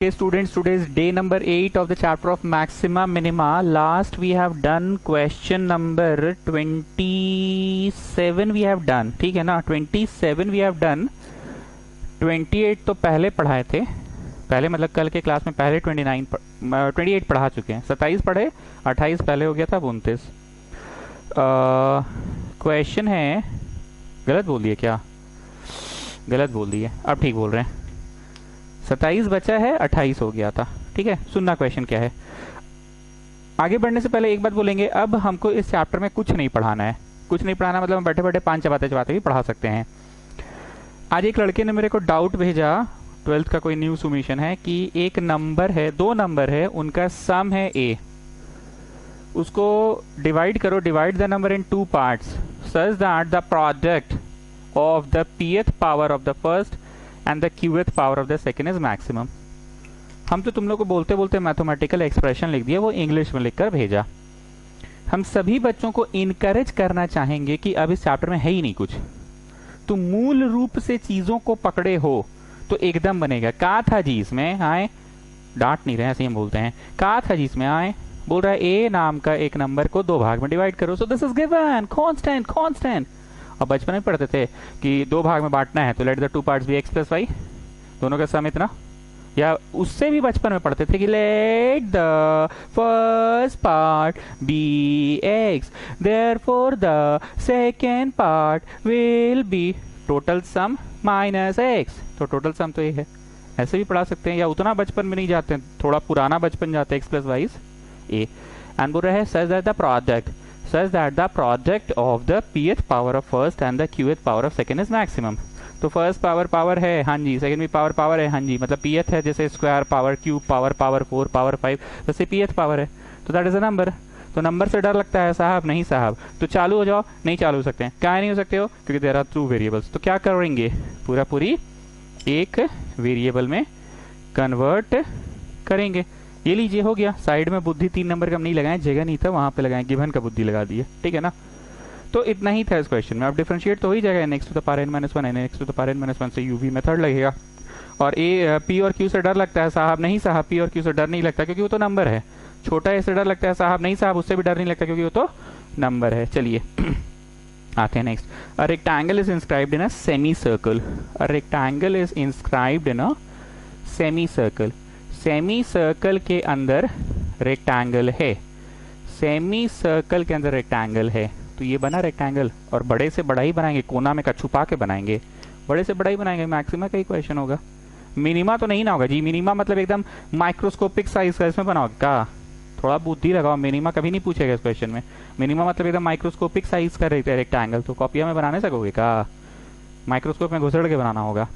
Okay, students, today is day number 8 of the chapter of maxima minima. Last we have done question number 27 we have done, ठीक है ना. 27 we have done. 28 तो पहले पढ़ाए थे, पहले मतलब कल के क्लास में पहले 28 पढ़ा चुके हैं. 27 पढ़े, 28 पहले हो गया था, 29. क्वेश्चन है, गलत बोल दिए क्या? गलत बोल दिए, अब ठीक बोल रहे हैं. 27 बचा है, 28 हो गया था. ठीक है, सुनना क्वेश्चन क्या है. आगे बढ़ने से पहले एक बात बोलेंगे, अब हमको इस चैप्टर में कुछ नहीं पढ़ाना है. कुछ नहीं पढ़ाना मतलब हम बैठे बैठे पान चबाते चबाते भी पढ़ा सकते हैं. आज एक लड़के ने मेरे को डाउट भेजा, 12th का कोई न्यू सबमिशन है, कि एक नंबर है, दो नंबर है, उनका सम है a, उसको डिवाइड करो, divide the number in 2 parts such that the product of the pth power of the first and the qth power of the second is maximum. हम तो तुम लोग को बोलते बोलते मैथमेटिकल एक्सप्रेशन लिख दिया, वो इंग्लिश में लिखकर भेजा. हम सभी बच्चों को इनकरेज करना चाहेंगे कि अब इस चैप्टर में है ही नहीं कुछ, तो मूल रूप से चीजों को पकड़े हो तो एकदम बनेगा. कहा था जी इसमें आए, डांट नहीं रहे, ऐसे हम बोलते हैं. कहा था जी इसमें आए, बोल रहा है ए नाम का एक नंबर को 2 भाग में डिवाइड करो, सो this is given constant constant. और बचपन में पढ़ते थे कि 2 भाग में बांटना है तो let the 2 parts be x plus y, दोनों का सम इतना. या उससे भी बचपन में पढ़ते थे कि let the first part be x, therefore the second part will be total sum minus x. तो टोटल सम तो ये है. ऐसे भी पढ़ा सकते हैं, या उतना बचपन में नहीं जाते हैं, थोड़ा पुराना बचपन जाते हैं, x plus y A. And बोल रहा है such that the product such that the product of the pth power of first and the qth power of second is maximum. तो फर्स्ट पावर पावर है, हाँ जी. सेकंड भी power power है, हाँ जी. मतलब pth है, जैसे square power, cube power, power 4, power 5, वैसे pth पावर है. तो दैट इज अ नंबर. तो नंबर से डर लगता है साहब? नहीं साहब. तो चालू हो जाओ. नहीं चालू हो सकते हैं. क्या नहीं हो सकते हो? क्योंकि देयर आर 2 वेरिएबल्स. तो क्या करेंगे, पूरा पूरी एक वेरिएबल में कन्वर्ट करेंगे. ये लीजिए, हो गया. साइड में बुद्धि 3 नंबर का हम नहीं लगाए, जगह नहीं था, वहां पे लगाए, गिवन का बुद्धि लगा दिए. ठीक है ना. तो इतना ही था इस क्वेश्चन में. अब डिफरेंशिएट तो हो ही जाएगा, n x to the power n minus 1, n x to the power n minus 1 से uv मेथड लगेगा. और a p और q से डर लगता है साहब? नहीं साहब, p और q से डर नहीं लगता, क्योंकि वो तो नंबर है. छोटा a से डर लगता है साहब? नहीं साहब, उससे भी डर नहीं लगता, क्योंकि वो तो नंबर है. चलिए आते हैं next. A rectangle is inscribed in a semi circle. A rectangle is inscribed in a semi circle. Semi circle के अंदर रेक्टेंगल है. सेमी सर्कल के अंदर रेक्टेंगल है. तो ये बना रेक्टेंगल, और बड़े से बड़ा ही बनाएंगे, कोना में का छुपा के बनाएंगे, बड़े से बड़ा ही बनाएंगे. मैक्सिमा का ही क्वेश्चन होगा, मिनिमा तो नहीं ना होगा जी. मिनिमा मतलब एकदम माइक्रोस्कोपिक साइज का, इसमें बनाओगे का? थोड़ा बुद्धि लगाओ. मिनिमा कभी नहीं पूछेगा इस क्वेश्चन में. मिनिमा मतलब एकदम माइक्रोस्कोपिक साइज का रेक्टेंगल. तो कॉपिया में बनाने सकोगे का? माइक्रोस्कोप में घुसड़ के बनाना होगा.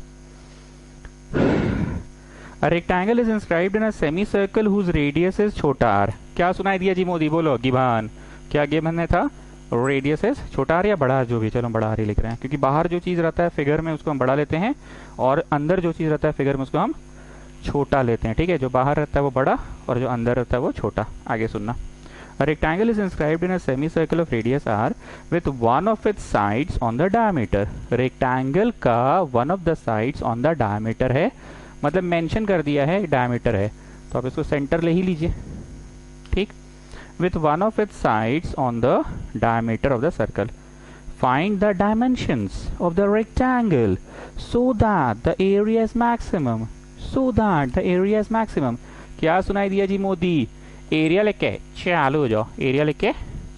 A rectangle is inscribed in a semicircle whose radius is छोटा r. क्या सुनाई दिया जी मोदी? बोलो. गिवन. क्या गिवन में था? रेडियस इज छोटा r या बड़ा r, जो भी. चलो बड़ा r ही लिख रहे हैं, क्योंकि बाहर जो चीज रहता है फिगर में उसको हम बड़ा लेते हैं, और अंदर जो चीज रहता है फिगर में उसको हम छोटा लेते हैं. ठीक है, जो बाहर रहता है वो बड़ा और जो अंदर रहता है वो छोटा. आगे सुनना. A rectangle is inscribed in a semicircle of radius r with one of its sides on the diameter. Rectangle का one of the sides on the diameter है, मतलब मेंशन कर दिया है डायमीटर है, तो आप इसको सेंटर ले ही लीजिए. ठीक. With one of its sides on the diameter of the circle. Find the dimensions of the rectangle so that the area is maximum. So that the area is maximum. क्या सुनाई दिया जी मोदी? एरिया लेके चालू हो जाओ. एरिया लेके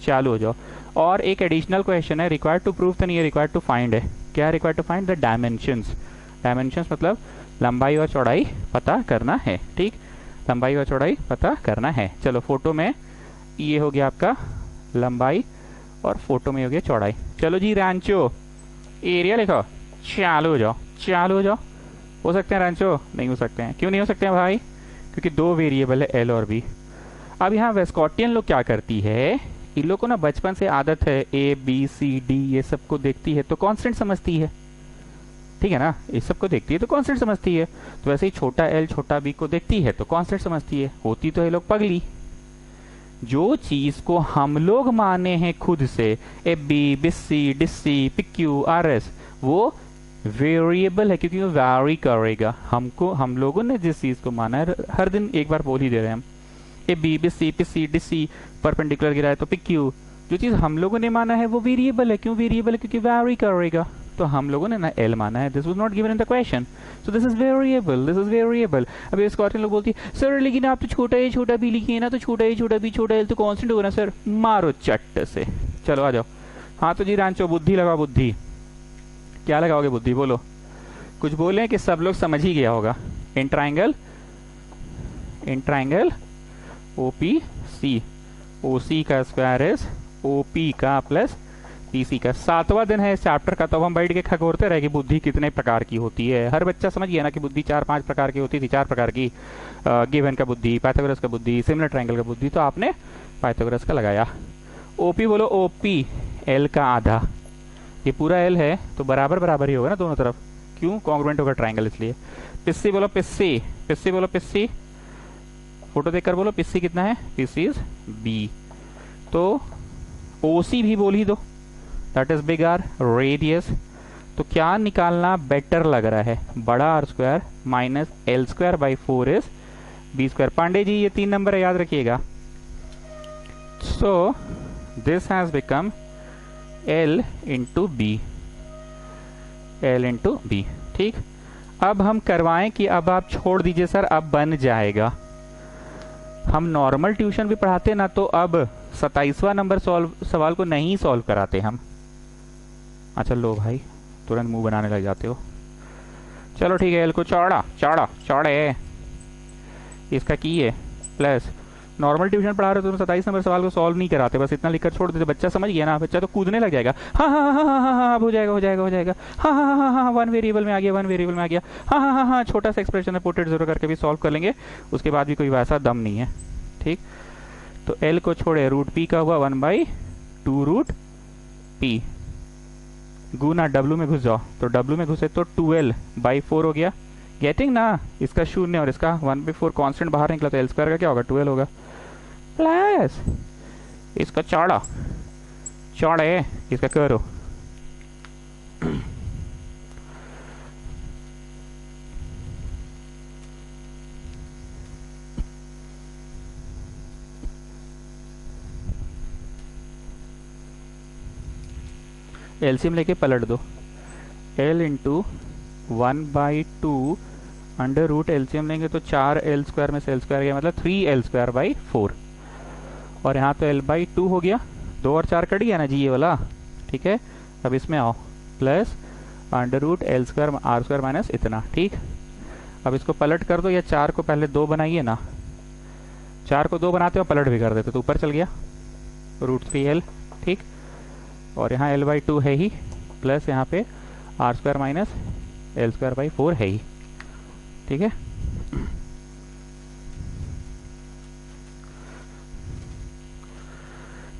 चालू हो जाओ. और एक एडिशनल क्वेश्चन है, रिक्वायर्ड टू प्रूव तो नहीं है, रिक्वायर्ड टू फाइंड है. क्या required to find? The dimensions. Dimensions मतलब लंबाई और चौड़ाई पता करना है. ठीक, लंबाई और चौड़ाई पता करना है. चलो, फोटो में ये हो गया आपका लंबाई और फोटो में हो गया चौड़ाई. चलो जी रांचो, एरिया लिखो, चालू हो जाओ. चालू हो जाओ. हो सकते हैं रांचो? नहीं हो सकते हैं. क्यों नहीं हो सकते हैं भाई? क्योंकि 2 वेरिएबल है, एल और बी. अब यहाँ वेस्कॉटियन लोग क्या करती है, इन लोग को ना बचपन से आदत है ए बी सी डी ये सबको देखती है तो कांस्टेंट समझती है. ठीक है ना, इस सबको देखती है तो कांस्टेंट समझती है. तो वैसे ही छोटा एल छोटा बी को देखती है तो कांस्टेंट समझती है. होती तो ये लोग पगली. जो चीज को हम लोग माने हैं खुद से, A B BC DC PQ R S, वो वेरिएबल है क्योंकि वो वैरी करेगा। हम लोगों ने जिस चीज़ को माना है, हर दिन एक बार बोल ही दे रहे हैं हम, ए बी पे सी पे सी डी सी परपेंडिकुलर गिरा है तो पे क्यू, जो चीज़ हम लोगों ने माना है वो वेरिएबल है। क्यों वेरिएबल है? क्योंकि वैरी करेगा। तो हम लोगों ने ना एल माना है, this was not given in the question, so this is variable, this is variable. अब ये स्कॉटलैंड लोग बोलती है सर लेकिन आप तो छोटा ए छोटा बी लिखिए ना, तो छोटा ए छोटा बी छोटा एल तो कांस्टेंट होगा ना सर। मारो चट्ट से, चलो आ जाओ। हाँ तो जी रांचो, बुद्धि लगाओ बुद्धि। क्या लगाओगे बुद्धि? बोलो, कुछ बोले कि सब लोग समझ ही गया होगा। In triangle O P C, ओ सी का स्क्वायर इज ओ पी का प्लस पी सी का। 7वां दिन है इस चैप्टर का, तो हम बैठ के खगोरते रहे कि बुद्धि कितने प्रकार की होती है। हर बच्चा समझ गया ना कि बुद्धि 4-5 प्रकार की होती थी, 4 प्रकार की। गिवन का बुद्धि, पाइथागोरस का बुद्धि, सिमिलर ट्राइंगल का बुद्धि, तो आपने पाइथागोरस का लगाया। ओपी बोलो, ओपी एल का आधा, ये पूरा एल है तो बराबर बराबर ही होगा ना दोनों तरफ, क्यों? कॉन्ग्रुएंट होगा ट्राइंगल इसलिए। पिस्सी बोलो पिस्सी, पिस्सी बोलो पिस्सी, फोटो देखकर बोलो पिस्सी कितना है? PC is B. तो ओसी भी बोल ही दो, that is big R radius. तो क्या निकालना बेटर लग रहा है? बड़ा R square minus L square by 4 is B square. Pandey ji ये 3 नंबर है, याद रखिएगा। So this has become L into B, L into B. ठीक, अब हम करवाएं कि अब आप छोड़ दीजिए सर, अब बन जाएगा। हम नॉर्मल ट्यूशन भी पढ़ाते ना, तो अब 27वां नंबर सवाल को नहीं सॉल्व कराते हम। अच्छा लो भाई, तुरंत मुंह बनाने लग जाते हो। चलो ठीक है, एल को चौड़ा चौड़ा चौड़े इसका की है प्लस। नॉर्मल ट्यूशन पढ़ा रहे हो तो 27 नंबर सवाल को सॉल्व नहीं कराते, बस इतना लिखकर छोड़ देते। बच्चा समझ गया ना, बच्चा तो कूदने लग जाएगा। हाँ हाँ हाँ हाँ हाँ हाँ, अब हो जाएगा हो जाएगा हो जाएगा। हाँ हाँ हाँ हाँ हाँ, वन वेरिएबल में आ गया, वन वेरिएबल में आ गया। हाँ हाँ हाँ हाँ, छोटा सा एक्सप्रेशन है, पुट इट जीरो करके भी सॉल्व कर लेंगे, उसके बाद भी कोई वैसा दम नहीं है। ठीक, तो एल को छोड़े, रूट पी का हुआ 1/2 रूट पी। गुना डब्ल्यू में घुस जाओ, तो डब्ल्यू में घुसे तो 12/4 हो गया। गेटिंग ना, इसका 0 और इसका 1/4 कांस्टेंट बाहर निकला, तो एल स्क्वायर का क्या होगा? 12 होगा प्लस इसका चौड़ा चौड़े इसका करो। एलसीएम लेके पलट दो, L into 1/2 under root. LCM लेंगे तो 4 एल स्क्वायर में से एल स्क्वायर गया, मतलब 3 एल स्क्वायर बाई 4, और यहाँ तो L/2 हो गया। 2 और 4 कट गया ना जी ये वाला। ठीक है, अब इसमें आओ, plus under root L square R square minus इतना। ठीक, अब इसको पलट कर दो, या 4 को पहले 2 बनाइए ना, 4 को 2 बनाते हो पलट भी कर देते, तो ऊपर चल गया √3L। ठीक, और यहाँ L/2 है ही, प्लस यहाँ पे R square minus L square by 4 है ही। ठीक है,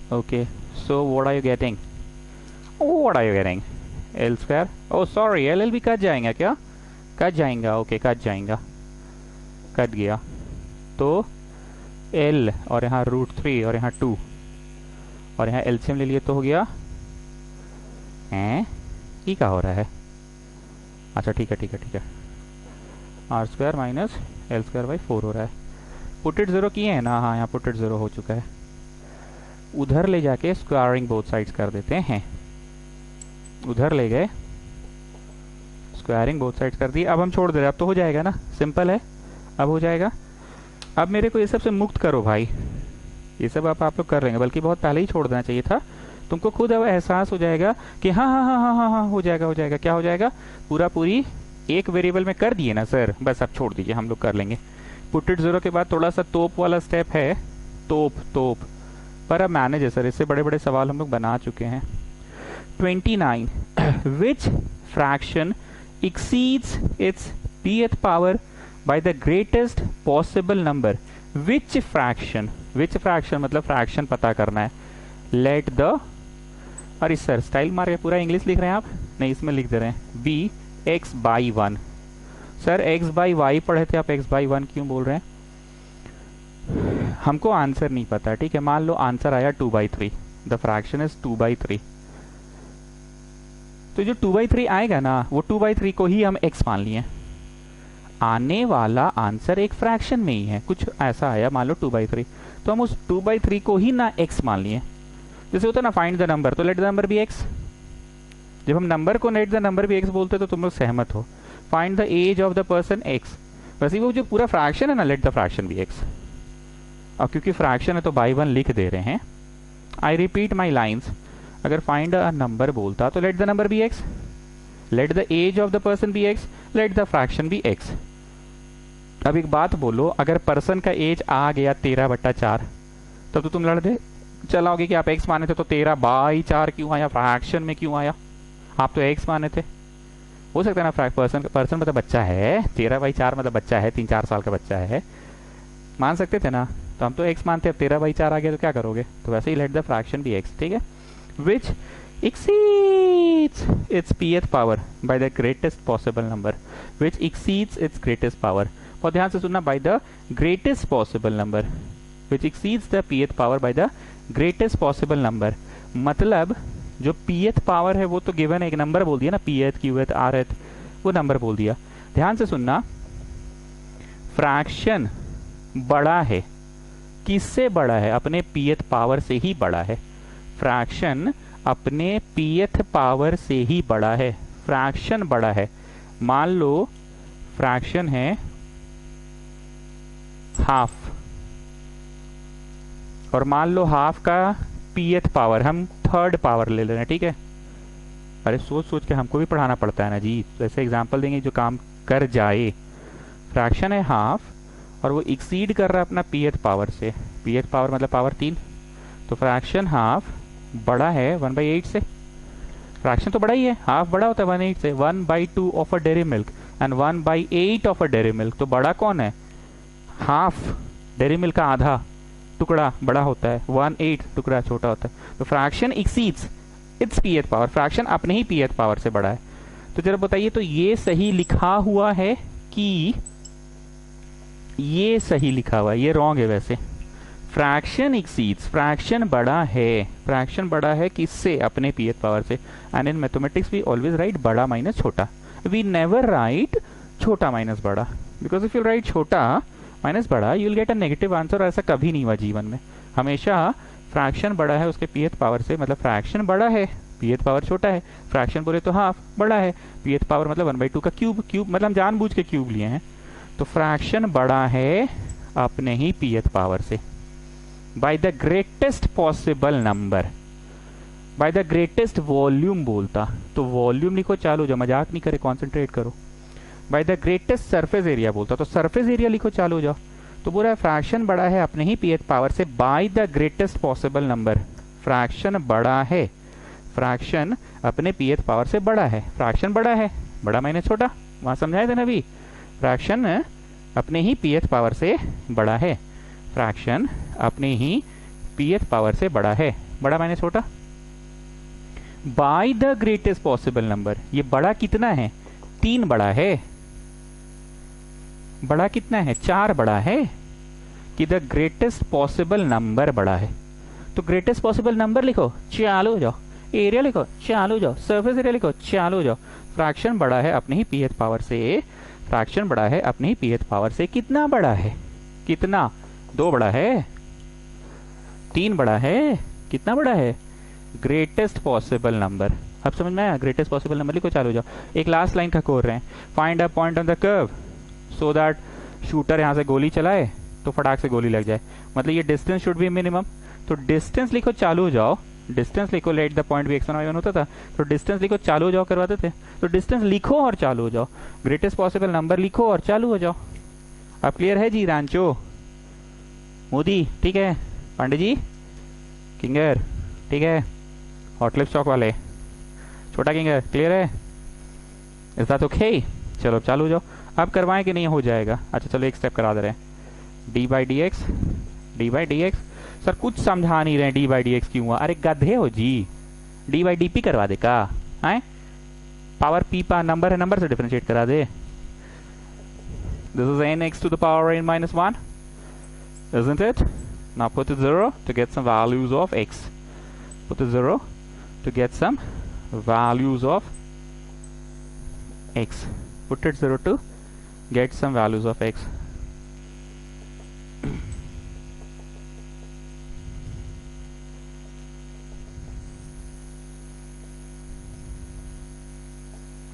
okay, so what are you getting? What are you getting? L square, oh sorry, L भी कट जाएगा क्या? कट जाएगा, ओके कट जाएगा, कट गया। तो L और यहाँ √3 और यहाँ 2 और यहाँ एलसीएम ले लिए तो हो गया ये क्या हो रहा है? अच्छा ठीक है ठीक है ठीक है, are square minus L square by 4 हो रहा है। पुट इट जीरो किए हैं ना? हाँ, यहाँ पुट इट जीरो हो चुका है। उधर ले जाके स्क्वायरिंग बोथ साइड्स कर देते हैं, उधर ले गए स्क्वायरिंग बोथ साइड्स कर दी। अब हम छोड़ दे रहे, अब तो हो जाएगा ना, सिंपल है, अब हो जाएगा। अब मेरे को ये सब से मुक्त करो भाई, ये सब आप लोग कर लेंगे, बल्कि बहुत पहले ही छोड़ देना चाहिए था। तुमको खुद अब एहसास हो जाएगा कि हाँ हाँ हाँ हाँ हाँ हाँ हो जाएगा हो जाएगा। क्या हो जाएगा? पूरा पूरी एक वेरिएबल में कर दिए ना सर, बस अब छोड़ दीजिए, हम लोग कर लेंगे। पुट इट जीरो के बाद थोड़ा सा तोप वाला स्टेप है, तोप पर अब मैनेज है सर, इससे बड़े बड़े सवाल हम लोग बना चुके हैं। 29 विच fraction exceeds its pth power by the greatest possible number. Which fraction मतलब फ्रैक्शन पता करना है। लेट द, अरे सर स्टाइल मार के पूरा इंग्लिश लिख रहे हैं आप? नहीं, इसमें लिख दे रहे हैं बी x/1। सर x/y पढ़े थे आप, x/1 क्यों बोल रहे हैं? हमको आंसर नहीं पता, ठीक है। मान लो आंसर आया 2/3, द फ्रैक्शन इज 2/3। तो जो 2/3 आएगा ना वो 2/3 को ही हम x मान लिए। आने वाला आंसर एक फ्रैक्शन में ही है, कुछ ऐसा आया मान लो 2/3, तो हम उस 2/3 को ही ना x मान लिए। जैसे होता है ना फाइंड द नंबर, तो let the number be x। जब हम नंबर को let the number be x बोलते तो तुम लोग सहमत हो। Find the age of the person x, वैसे वो जो पूरा फ्रैक्शन है ना, let the fraction B x। अब क्योंकि फ्रैक्शन है तो बाई 1 लिख दे रहे हैं। आई रिपीट माई लाइन्स, अगर फाइंड अ नंबर बोलता तो let the number be x, let the age of the person be x, let the fraction B x। अब एक बात बोलो, अगर पर्सन का एज आ गया 13/4, तब तो तुम लड़ते चलाओगे कि आप x माने थे तो 13/4 क्यों आया, फ्रैक्शन में क्यों आया, आप तो x माने थे। हो सकता है ना पर्सन मतलब बच्चा है, 13/4 मतलब बच्चा है, 3-4 साल का बच्चा है, मान सकते थे ना, तो हम तो x मानते, अब 13/4 आ गया तो क्या करोगे। तो वैसे ही let the fraction B x, ठीक है। विच exceeds its pth power by the greatest possible number, which exceeds its greatest power। और ध्यान से सुनना, by the greatest possible number, which exceeds the pth power by the greatest possible number। मतलब जो pth power है वो तो given एक नंबर बोल दिया ना, pth qth rth, वो नंबर बोल दिया। ध्यान से सुनना, फ्रैक्शन बड़ा है, किससे बड़ा है, अपने pth पावर से ही बड़ा है। फ्रैक्शन अपने pth पावर से ही बड़ा है, फ्रैक्शन बड़ा है। मान लो फ्रैक्शन है हाफ, और मान लो हाफ का pth पावर हम थर्ड पावर ले ले रहे हैं, ठीक है। अरे सोच सोच के हमको भी पढ़ाना पड़ता है ना जी, तो ऐसे एग्जाम्पल देंगे जो काम कर जाए। फ्रैक्शन है हाफ और वो एक्सीड कर रहा है अपना pth पावर से, pth पावर मतलब पावर 3, तो फ्रैक्शन हाफ बड़ा है 1/8 से। फ्रैक्शन तो बड़ा ही है, हाफ बड़ा होता है 1/8 से। 1/2 of a dairy milk and 1/8 of a dairy milk, तो बड़ा कौन है, हाफ। डेयरी मिल्क का आधा टुकड़ा बड़ा होता है, 1/8 टुकड़ा छोटा होता है। तो fraction exceeds its pth power, fraction अपने ही pth पावर से बड़ा है। तो जरा बताइए, तो ये सही लिखा हुआ है कि ये सही लिखा हुआ है, ये रॉन्ग है वैसे। फ्रैक्शन एक्सीड्स, फ्रैक्शन बड़ा है, फ्रैक्शन बड़ा है किससे, अपने pth पावर से। And in mathematics we always write बड़ा माइनस छोटा, वी नेवर राइट छोटा माइनस बड़ा, बिकॉज इफ यू राइट छोटा माइनस बड़ा you will get a negative answer. ऐसा कभी नहीं हुआ जीवन में, हमेशा फ्रैक्शन बड़ा है उसके pth पावर से, मतलब फ्रैक्शन बड़ा है, pth पावर छोटा है। फ्रैक्शन बोले तो हाफ बड़ा है, pth पावर मतलब 1/2 का क्यूब, क्यूब मतलब हम जानबूझ के क्यूब लिए हैं। तो फ्रैक्शन बड़ा है अपने ही pth पावर से, by the greatest possible number, by the greatest volume बोलता तो वॉल्यूम लिखो, चालू जाओ, मजाक नहीं करे, कॉन्सेंट्रेट करो। By the greatest surface area बोलता तो सरफेस एरिया लिखो, चालू जाओ। तो पूरा फ्रैक्शन बड़ा है अपने ही pth पावर से by the greatest possible number. Fraction बड़ा है, फ्रैक्शन अपने pth पावर से बड़ा है, फ्रैक्शन बड़ा है, बड़ा माइनस छोटा, वहां समझाए थे ना अभी। फ्रैक्शन अपने ही pth पावर से बड़ा है, फ्रैक्शन अपने ही pth पावर से बड़ा है, बड़ा माइनस छोटा, by the greatest possible number. ये बड़ा कितना है, 3 बड़ा है, बड़ा कितना है, 4 बड़ा है, कि द ग्रेटेस्ट पॉसिबल नंबर बड़ा है। तो ग्रेटेस्ट पॉसिबल नंबर लिखो, चालू हो जाओ, एरिया लिखो, चालू हो जाओ, सरफेस एरिया लिखो, चालू हो जाओ। फ्रैक्शन बड़ा है अपने ही pth पावर से, फ्रैक्शन बड़ा है अपने ही pth पावर से, कितना बड़ा है, कितना, 2 बड़ा है, 3 बड़ा है, कितना बड़ा है, ग्रेटेस्ट पॉसिबल नंबर। अब समझ में आया, ग्रेटेस्ट पॉसिबल नंबर लिखो, चालू हो जाओ। एक लास्ट लाइन का कोर रहे हैं, find a point on the curve so that shooter यहाँ से गोली चलाए तो फटाक से गोली लग जाए, मतलब ये डिस्टेंस शुड बी मिनिमम। तो डिस्टेंस लिखो, चालू हो जाओ, डिस्टेंस लिखो, let the point B x1 y1 होता था, तो डिस्टेंस लिखो, चालू हो जाओ करवाते थे, तो डिस्टेंस लिखो और चालू हो जाओ, ग्रेटेस्ट पॉसिबल नंबर लिखो और चालू हो जाओ। अब क्लियर है जी रांचो, मोदी, ठीक है, पांडे जी, किंगर, ठीक है, हॉटलिप चौक वाले, छोटा किंगर, क्लियर है, इज दैट ओके। चलो चालू हो जाओ। अब करवाएं कि नहीं, हो जाएगा। अच्छा चलो एक स्टेप करा दे रहे हैं, D by D x. Sir कुछ समझा नहीं रहे, डी बाई डी एक्स क्यों हुआ, अरे गधे हो जी, डी बाई डी पी करवा दे का, आए पावर पी पा नंबर है, नंबर से डिफरेंशिएट करा दे। This is an X to the power n minus 1, isn't it? Now put a 0 to get some values of x. Put a 0 to get some values of x. Put it 0 to get some values of x.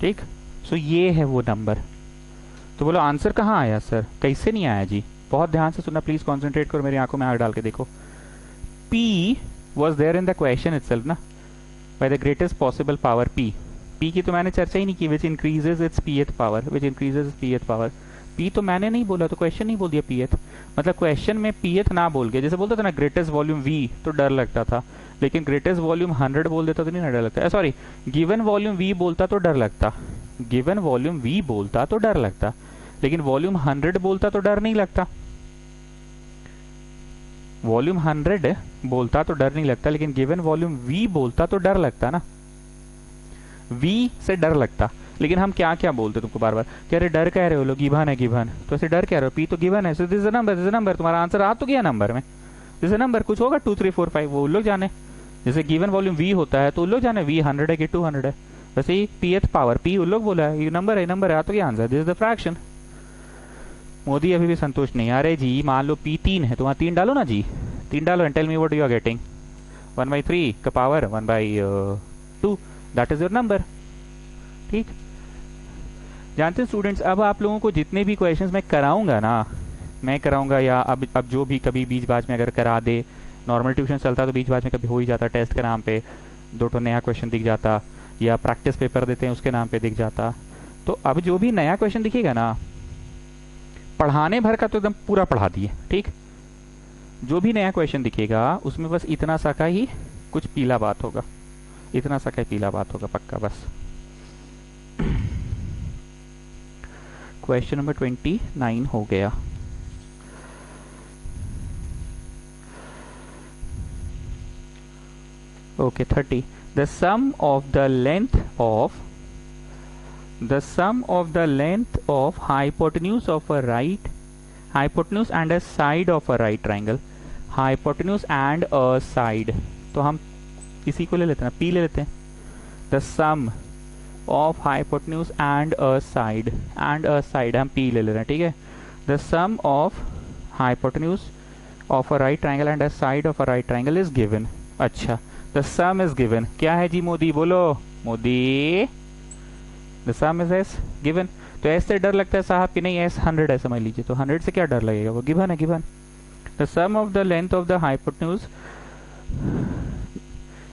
ठीक, सो ये है वो number. तो बोलो answer कहाँ आया sir, कैसे नहीं आया जी? बहुत ध्यान से सुनना प्लीज, कॉन्सेंट्रेट करो, मेरी आंखों में आंख डाल के देखो। P was there in the question itself ना, by the greatest possible power P. P की तो मैंने चर्चा ही नहीं की, which increases its pth power, which increases its pth power. P तो मैंने नहीं बोला, तो क्वेश्चन नहीं बोल दिया pth, मतलब क्वेश्चन में pth ना बोल के, जैसे बोलते थे ना ग्रेटेस्ट वॉल्यूम V, तो डर लगता था, लेकिन ग्रेटेस्ट वॉल्यूम 100 बोल देता तो नहीं ना डर लगता, सॉरी गिवन वॉल्यूम V बोलता तो डर लगता, गिवन वॉल्यूम V बोलता तो डर लगता, लेकिन वॉल्यूम 100 बोलता तो डर नहीं लगता। वॉल्यूम 100 बोलता तो डर नहीं लगता, लेकिन गिवन वॉल्यूम V बोलता तो डर लगता ना, V से डर लगता। लेकिन हम क्या क्या बोलते तुमको बार बार, कह रहे डर कह रहे हो लोग, गिवन है गिवन, तो ऐसे डर कह रहे हो, P तो गिवन है, सो this is a number, this is a number, तुम्हारा आंसर आ तो गया नंबर में, दिस इज अ नंबर, कुछ होगा 2 3 4 5 वो लोग जाने, जैसे गिवन वॉल्यूम V होता है तो लोग जाने V 100 है कि 200 है, वैसे ही pth पावर P उन लोग बोला है, ये नंबर है, नंबर है, आ तो गया answer, this is the fraction. Modi अभी भी संतुष्ट नहीं, अरे जी मान लो P 3 है तो वहाँ 3 डालो ना जी, 3 डालो and tell me what you are getting, 1/3 का power 1/2, that is your number. ठीक, जानते हैं स्टूडेंट्स, अब आप लोगों को जितने भी क्वेश्चंस मैं कराऊंगा ना, मैं कराऊंगा या अब जो भी कभी बीच बाज में अगर करा दे, नॉर्मल ट्यूशन चलता तो बीच बाज में कभी हो ही जाता, टेस्ट के नाम पे 2 नया क्वेश्चन दिख जाता, या प्रैक्टिस पेपर देते हैं उसके नाम पे दिख जाता, तो अब जो भी नया क्वेश्चन दिखेगा ना, पढ़ाने भर का तो एकदम पूरा पढ़ा दिए, ठीक, जो भी नया क्वेश्चन दिखेगा उसमें बस इतना सा का ही कुछ पीला बात होगा, इतना सा का पीला बात होगा पक्का बस। क्वेश्चन नंबर 29 हो गया। Okay 30, the sum of the length of hypotenuse of a right hypotenuse and a side of a right triangle, hypotenuse and a side, तो हम इसी को ले लेते हैं, P ले लेते हैं, the sum of hypotenuse and a side हम P ले ले रहे हैं, ठीक है, the sum of hypotenuse of a right triangle and a side of a right triangle is given। अच्छा, the sum is given, क्या है जी मोदी, बोलो Modi, the sum is s given, तो s से डर लगता है साहब कि नहीं, s 100 है समझ लीजिए, तो 100 से क्या डर लगेगा, वो गिवन है, given. the sum of the length of the hypotenuse,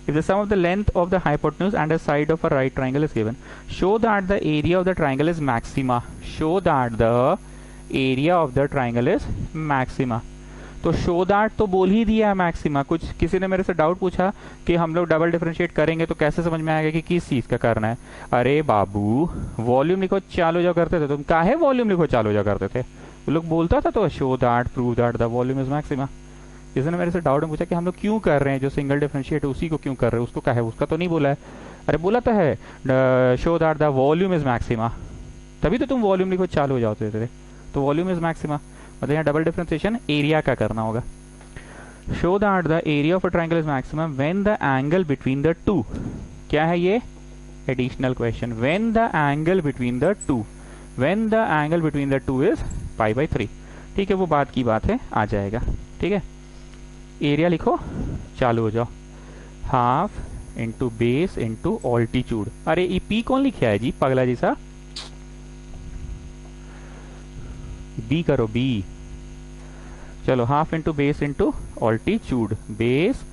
if the sum of the length of the hypotenuse and a side of a right triangle is given, show that the area of the triangle is maxima, show that the area of the triangle is maxima, तो show that तो बोल ही दिया है maxima. कुछ किसी ने मेरे से डाउट पूछा कि हम लोग डबल डिफरेंशिएट करेंगे तो कैसे समझ में आएगा कि किस चीज का करना है, अरे बाबू वॉल्यूम लिखो चालू जा करते थे, तुम काहे वॉल्यूम लिखो चालू जा करते थे, वो लोग बोलता था तो show that prove that the volume is maxima. किसी ने मेरे से डाउट में पूछा कि हम लोग क्यों कर रहे हैं, जो सिंगल डिफरेंशिएट उसी को क्यों कर रहे हैं, उसको कहे, उसका तो नहीं बोला है, अरे बोला तो है show that the volume is maxima, तभी तो तुम वॉल्यूम लिखो चालू हो जाते थे, तो वॉल्यूम इज मैक्सिमा, मतलब यहाँ डबल डिफरेंशिएशन एरिया का करना होगा। Show that the area of a triangle is maximum when the angle between the two, क्या है ये additional question, when the angle between the two, when the angle between the two is π/3, ठीक है, वो बात की बात है, आ जाएगा, ठीक है। एरिया लिखो चालू हो जाओ, half into base into altitude, अरे ये पी कौन लिखा है जी पगला जी सा, बी करो बी, चलो half into base into altitude, base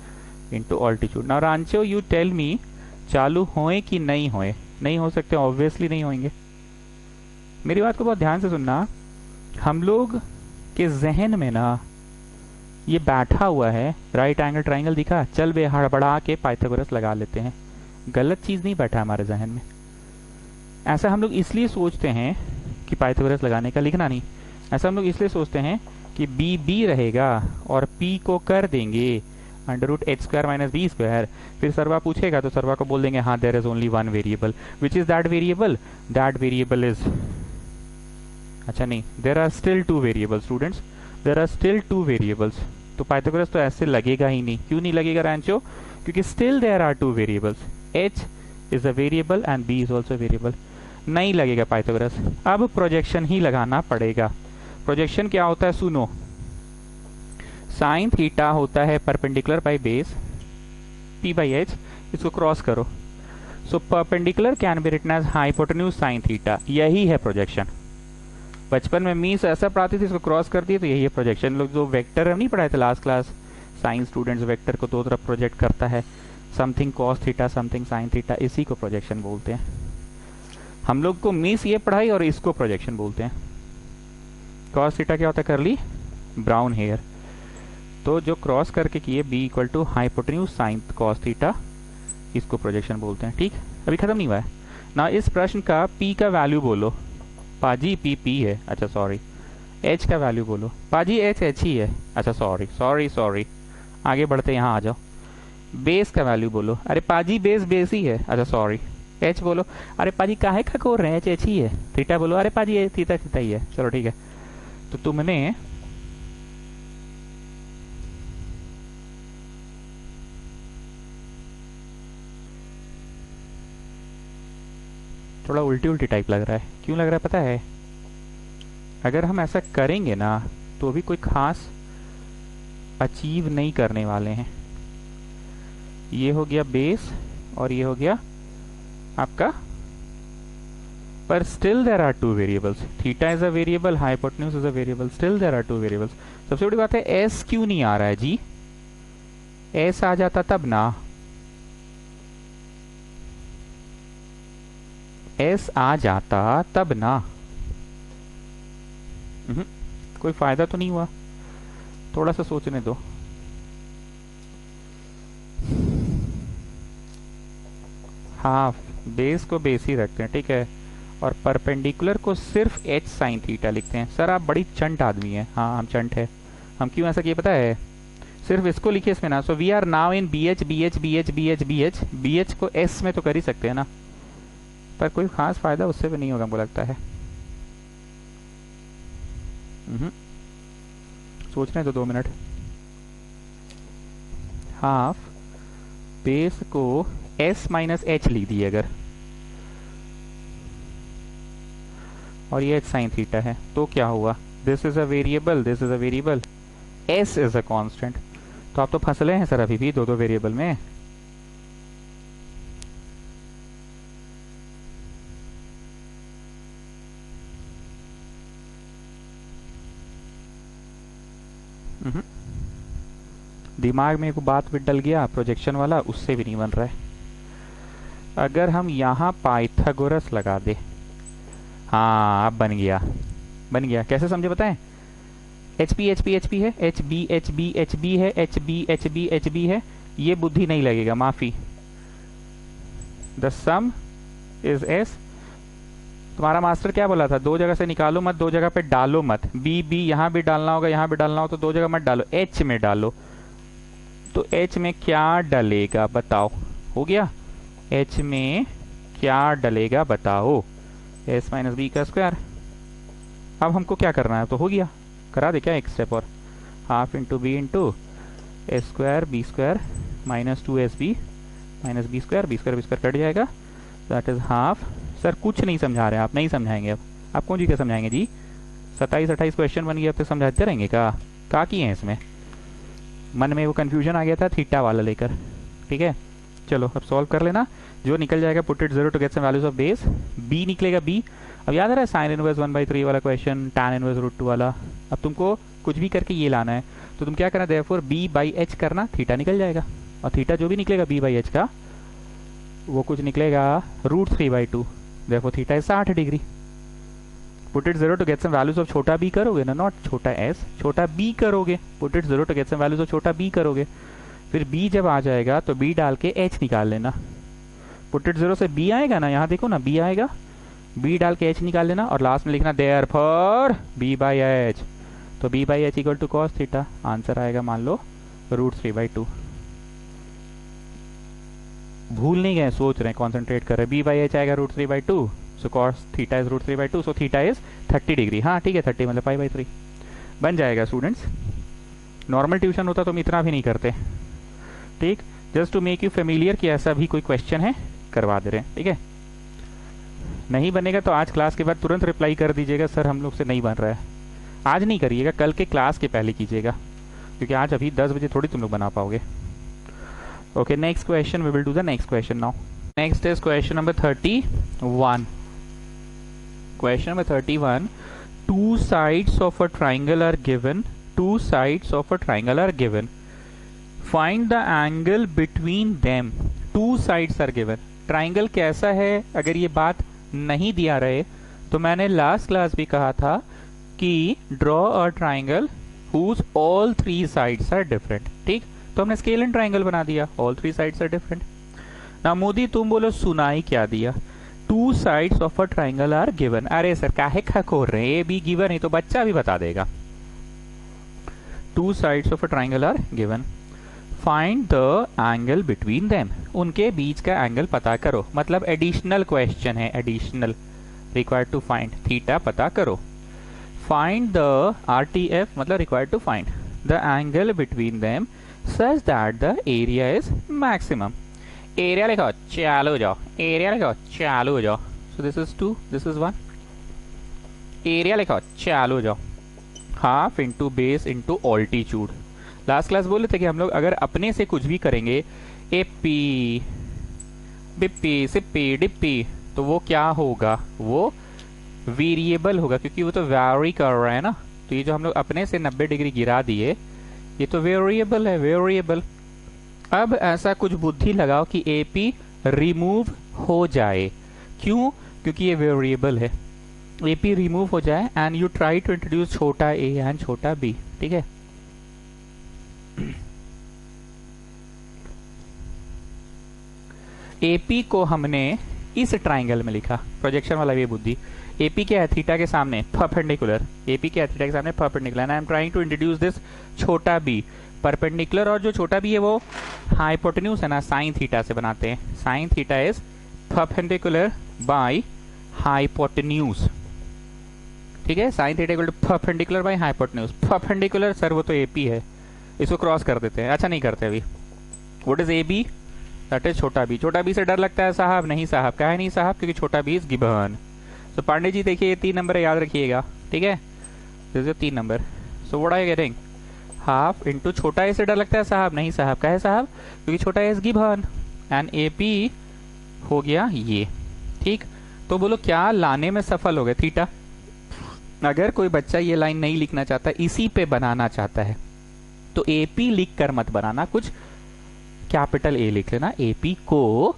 into altitude. Now Rancho you tell me चालू होए कि नहीं होए, नहीं हो सकते, ऑब्वियसली नहीं होंगे। मेरी बात को बहुत ध्यान से सुनना, हम लोग के जहन में ना ये बैठा हुआ है, राइट एंगल ट्राइंगल दिखा, चल बे हड़बड़ा के पाइथागोरस लगा लेते हैं, गलत चीज नहीं बैठा हमारे जहन में। ऐसा हम लोग इसलिए सोचते हैं कि पाइथागोरस लगाने का, लिखना नहीं, ऐसा हम लोग इसलिए सोचते हैं कि बी बी रहेगा और पी को कर देंगे √h² - b², फिर सर्वा पूछेगा तो सर्वा को बोल देंगे हाँ there is only one variable, which is that variable, that variable is, अच्छा नहीं, there are still 2 variables students, there are still 2 variables, तो पाइथागोरस तो ऐसे लगेगा ही नहीं। क्यों नहीं लगेगा रैंचो, क्योंकि still there are 2 variables, h is a variable and b is also variable. नहीं लगेगा पाइथागोरस। अब प्रोजेक्शन ही लगाना पड़ेगा। प्रोजेक्शन क्या होता है सुनो, साइन थीटा होता है perpendicular by base p by H, इसको क्रॉस करो। So perpendicular can be written as hypotenuse sine theta, यही है प्रोजेक्शन। बचपन में मीन्स ऐसा पढ़ाती थी, इसको क्रॉस कर दिए तो यही है प्रोजेक्शन। लोग जो वेक्टर हम नहीं पढ़ाए थे last class, science students vector को दो तरफ प्रोजेक्ट करता है, something cos theta something sine theta, इसी को प्रोजेक्शन बोलते हैं। हम लोग को मिस ये पढ़ाई और इसको प्रोजेक्शन बोलते हैं। कॉस थीटा क्या होता है, करली ब्राउन हेयर, तो जो क्रॉस करके किए b equal to hypotenuse sine cos theta, इसको प्रोजेक्शन बोलते हैं। ठीक, अभी खत्म नहीं हुआ है ना। इस प्रश्न का p का वैल्यू बोलो। पाजी p है, अच्छा सॉरी। h का वैल्यू बोलो। पाजी h ही है, अच्छा सॉरी। आगे बढ़ते यहाँ आ जाओ। बेस का वैल्यू बोलो। अरे पाजी बेस ही है, अच्छा सॉरी। h बोलो। अरे पाजी काहे खकोर रहे हैं, h ही है। थीटा बोलो। अरे पाजी थीटा ही है, चलो ठीक है। तो तुमने थोड़ा उल्टी टाइप लग रहा है, क्यों लग रहा है पता है? अगर हम ऐसा करेंगे ना तो भी कोई खास अचीव नहीं करने वाले हैं। ये हो गया बेस और ये हो गया आपका, पर still there are two variables. Theta is a variable, hypotenuse is a variable, still there are two variables. सबसे बड़ी बात है एस क्यों नहीं आ रहा है जी? एस आ जाता तब ना, एस आ जाता तब ना। कोई फायदा तो नहीं हुआ, थोड़ा सा सोचने दो। हाफ बेस को बेस ही रखते हैं, ठीक है, और परपेंडिकुलर को सिर्फ h साइन थीटा लिखते हैं। सर आप बड़ी चंट आदमी हैं। हाँ हम चंट है। हम क्यों ऐसा किए पता है? सिर्फ इसको लिखिए इसमें ना। So we are now in BH को s में तो कर ही सकते हैं ना, पर कोई खास फायदा उससे भी नहीं होगा हमको लगता है। सोचने तो 2 मिनट। हाफ बेस को s माइनस एच लिख दिए अगर, और ये h साइन थीटा है, तो क्या हुआ? This is a variable, this is a variable, s is a constant. तो आप तो फंसले हैं सर अभी भी दो वेरिएबल में। दिमाग में एक बात भी डल गया प्रोजेक्शन वाला, उससे भी नहीं बन रहा है। अगर हम यहाँ पाइथागोरस लगा दे, हाँ अब बन गया। कैसे समझे बताएं? HP है, HB है, ये बुद्धि नहीं लगेगा, माफी। The some is S। तुम्हारा मास्टर क्या बोला था? 2 जगह से निकालो मत, 2 जगह पे डालो मत। बी यहाँ भी डालना होगा, यहाँ भी डालना हो, तो 2 जगह मत डालो, H में डालो। तो H में क्या डलेगा बताओ? हो गया। H में क्या डलेगा बताओ? s माइनस बी का स्क्वायर। अब हमको क्या करना है? तो हो गया, करा दे क्या एक स्टेप और? Half into B into A square B square minus 2sb minus B square cut जाएगा, दैट इज हाफ। सर कुछ नहीं समझा रहे आप, नहीं समझाएंगे अब। आप कौन जी क्या समझाएंगे जी? 27-28 क्वेश्चन बन गया, अब तक समझाते रहेंगे का किए हैं इसमें? मन में वो कंफ्यूजन आ गया था थीटा वाला लेकर, ठीक है। चलो अब सॉल्व कर लेना, जो निकल जाएगा put it 0 to get some values of base. B निकलेगा बी। अब याद आ रहा है साइन इनवर्स 1/3 वाला क्वेश्चन, tan इनवर्स √2 वाला। अब तुमको कुछ भी करके ये लाना है, तो तुम क्या करना, देयरफॉर b/h करना, थीटा निकल जाएगा। और थीटा जो भी निकलेगा b/h का, वो कुछ निकलेगा √3/2, therefore theta is 60 degree. Put it 0 to get some values of छोटा b करोगे ना, नॉट छोटा s, छोटा b करोगे। Put it 0 to get some values of छोटा b करोगे, फिर b जब आ जाएगा तो b डाल के h निकाल लेना। पुट इट 0 से b आएगा ना, यहाँ देखो ना b आएगा, b डाल के h निकाल लेना, और लास्ट में लिखना देयरफॉर b/h। तो b/h equal to cos theta, answer आएगा मान लो √3/2। भूल नहीं गए, सोच रहे हैं, कॉन्सेंट्रेट कर रहे हैं। b/h आएगा √3/2, सो cos theta is √3/2, so theta is 30 degree. हाँ ठीक है, 30 मतलब π/3 बन जाएगा स्टूडेंट्स। नॉर्मल ट्यूशन होता तो हम इतना भी नहीं करते, ठीक। Just to make you familiar कि ऐसा भी कोई क्वेश्चन है, करवा दे रहे हैं, ठीक है। नहीं बनेगा तो आज क्लास के बाद तुरंत रिप्लाई कर दीजिएगा, सर हम लोग से नहीं बन रहा है। आज नहीं करिएगा, कल के क्लास के पहले कीजिएगा, क्योंकि आज अभी 10 बजे थोड़ी तुम लोग बना पाओगे। Okay, next question, we will do the next question now. Next is question number 31। Question number 31, two sides of a triangle are given. Two sides of a triangle are given. Find the angle between them. Two sides are given. Triangle कैसा है, अगर ये बात नहीं दिया रहे तो मैंने लास्ट क्लास भी कहा था कि draw a triangle whose all three sides are different। ठीक, तो हमने स्केल एंड ट्राइंगल बना दिया, all three sides are different। ना मोदी तुम बोलो सुनाई क्या दिया, two sides of a triangle are given. अरे सर काहे खकोर रहे हैं, ए बी गिवन है तो बच्चा भी बता देगा। Two sides of a triangle are given, find the angle between them. उनके बीच का एंगल पता करो, मतलब एडिशनल क्वेश्चन है, additional required to find, theta पता करो। फाइंड द RTF मतलब required to find the angle between them such that the area is maximum. Area लिखो, चालू हो जाओ, एरिया लिखो, चालू हो जाओ। So this is 2, this is 1। Area लिखो, चालू हो जाओ। Half into base into altitude. Last class बोले थे कि हम लोग अगर अपने से कुछ भी करेंगे, एपी बिप्पी सिप्पी डिप्पी, तो वो क्या होगा, वो वेरिएबल होगा, क्योंकि वो तो वैरी कर रहा है ना। तो ये जो हम लोग अपने से 90 डिग्री गिरा दिए, ये तो वेरिएबल है, वेरिएबल। अब ऐसा कुछ बुद्धि लगाओ कि एपी रिमूव हो जाए। क्यों? क्योंकि ये वेरिएबल है, एपी रिमूव हो जाए and you try to introduce छोटा ए एंड छोटा बी। ठीक है, एपी को हमने इस ट्राइंगल में लिखा, प्रोजेक्शन वाला ये बुद्धि। एपी क्या है, थीटा के सामने परपेंडिकुलर। एपी क्या है, थीटा के सामने perpendicular, and I am trying to introduce this छोटा बी परपेंडिकुलर, और जो छोटा बी है वो हाइपोटेन्यूज है ना, साइन थीटा से बनाते हैं। Sine theta is perpendicular by hypotenuse. ठीक है, sine theta equal to perpendicular by hypotenuse. Perpendicular sir वो तो एपी है, इसको क्रॉस कर देते हैं। अच्छा नहीं करते अभी। What is AB, that is छोटा बी। छोटा बी से डर लगता है साहब, नहीं साहब, क्या है नहीं साहब, क्योंकि छोटा बी इज गिवन। तो पांडे जी देखिए, ये 3 नंबर याद रखिएगा। ठीक है, this is 3 number. So what are you getting, half into छोटा ए से डर लगता है साहब, नहीं साहब, क्या है साहब, क्योंकि छोटा ए इज गिवन एंड एपी हो गया ये। ठीक, तो बोलो क्या लाने में सफल हो गए, थीटा। अगर कोई बच्चा ये लाइन नहीं लिखना चाहता, इसी पे बनाना चाहता है, तो एपी लिख कर मत बनाना, कुछ कैपिटल ए लिख लेना, एपी को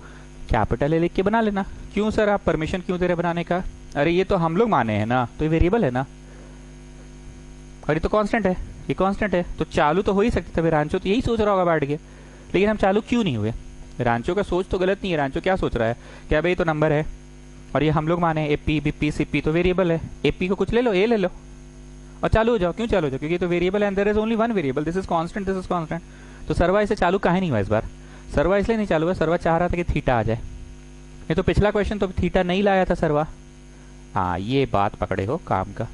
कैपिटल ए लिख के बना लेना। क्यों सर, आप परमिशन क्यों दे रहे बनाने का? अरे ये तो हम लोग माने हैं ना, तो ये वेरिएबल है ना, और ये तो कांस्टेंट है, ये कांस्टेंट है, तो चालू तो हो ही सकता था। रांचो तो यही सोच रहा होगा बैठ के, लेकिन हम चालू क्यों नहीं हुए? रांचो का सोच तो गलत नहीं है। रांचो क्या सोच रहा है, क्या भाई तो नंबर है और ये हम लोग माने एपी बीपी सीपी तो वेरिएबल है, एपी को कुछ ले लो, ए ले लो और चालू हो जाओ। क्यों चालू हो जाओ? क्योंकि तो variable and there is only one variable, this is constant, this is constant. तो सर्वा इसे चालू काहे नहीं हुआ इस बार? सर्वा इसलिए नहीं चालू हुआ, सर्वा चाह रहा था कि थीटा आ जाए। नहीं तो पिछला क्वेश्चन तो थीटा नहीं लाया था सर्वा। हाँ, ये बात पकड़े हो काम का।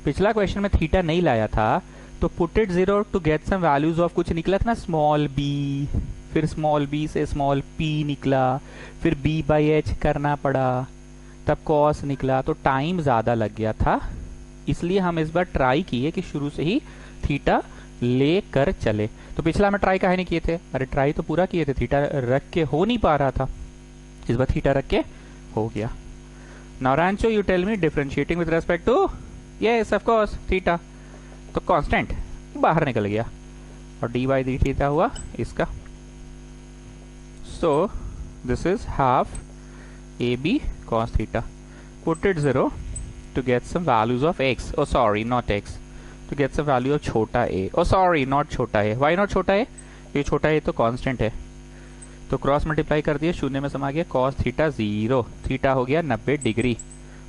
पिछला क्वेश्चन में थीटा नहीं लाया था, तो put it 0 to get some values of कुछ निकला था ना, स्मॉल बी, फिर स्मॉल बी से स्मॉल पी निकला, फिर बी बाई एच करना पड़ा, तब कॉस निकला, तो टाइम ज्यादा लग गया था। इसलिए हम इस बार ट्राई किए कि शुरू से ही थीटा लेकर चले। तो पिछला में ट्राई काहे नहीं किए थे? अरे ट्राई तो पूरा किए थे, थीटा रख के हो नहीं पा रहा था, इस बार थीटा रख के हो गया। Now Rancho you tell me differentiating with respect to, yes of course theta, तो कांस्टेंट बाहर निकल गया और डी बाई डी थीटा हुआ इसका। So this is half a b cos theta. Put it 0 to get some values of x. Oh sorry, not x. To get some value of छोटा a. Oh sorry, not छोटा a. Why not छोटा a? ये छोटा a तो constant है, तो cross multiply कर दिया, शून्य में समा गया, cos थीटा 0, थीटा हो गया 90 डिग्री।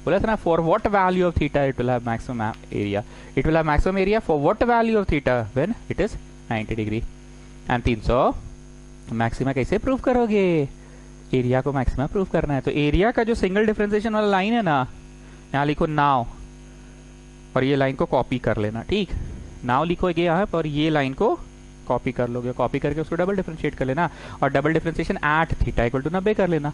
बोला था ना, for what value of theta it will have maximum area, it will have maximum area for what value of theta when it is 90 degree. And 300 maxima कैसे प्रूव करोगे? Area को maxima prove करना है, तो area का जो single differentiation वाला line है ना, यहाँ लिखो नाउ, और ये लाइन को कॉपी कर लेना। ठीक, नाउ लिखोगे यहाँ पर, ये लाइन को कॉपी कर लोगे, कॉपी करके उसको डबल डिफरेंशिएट कर लेना और double differentiation at theta equal to 90 कर लेना।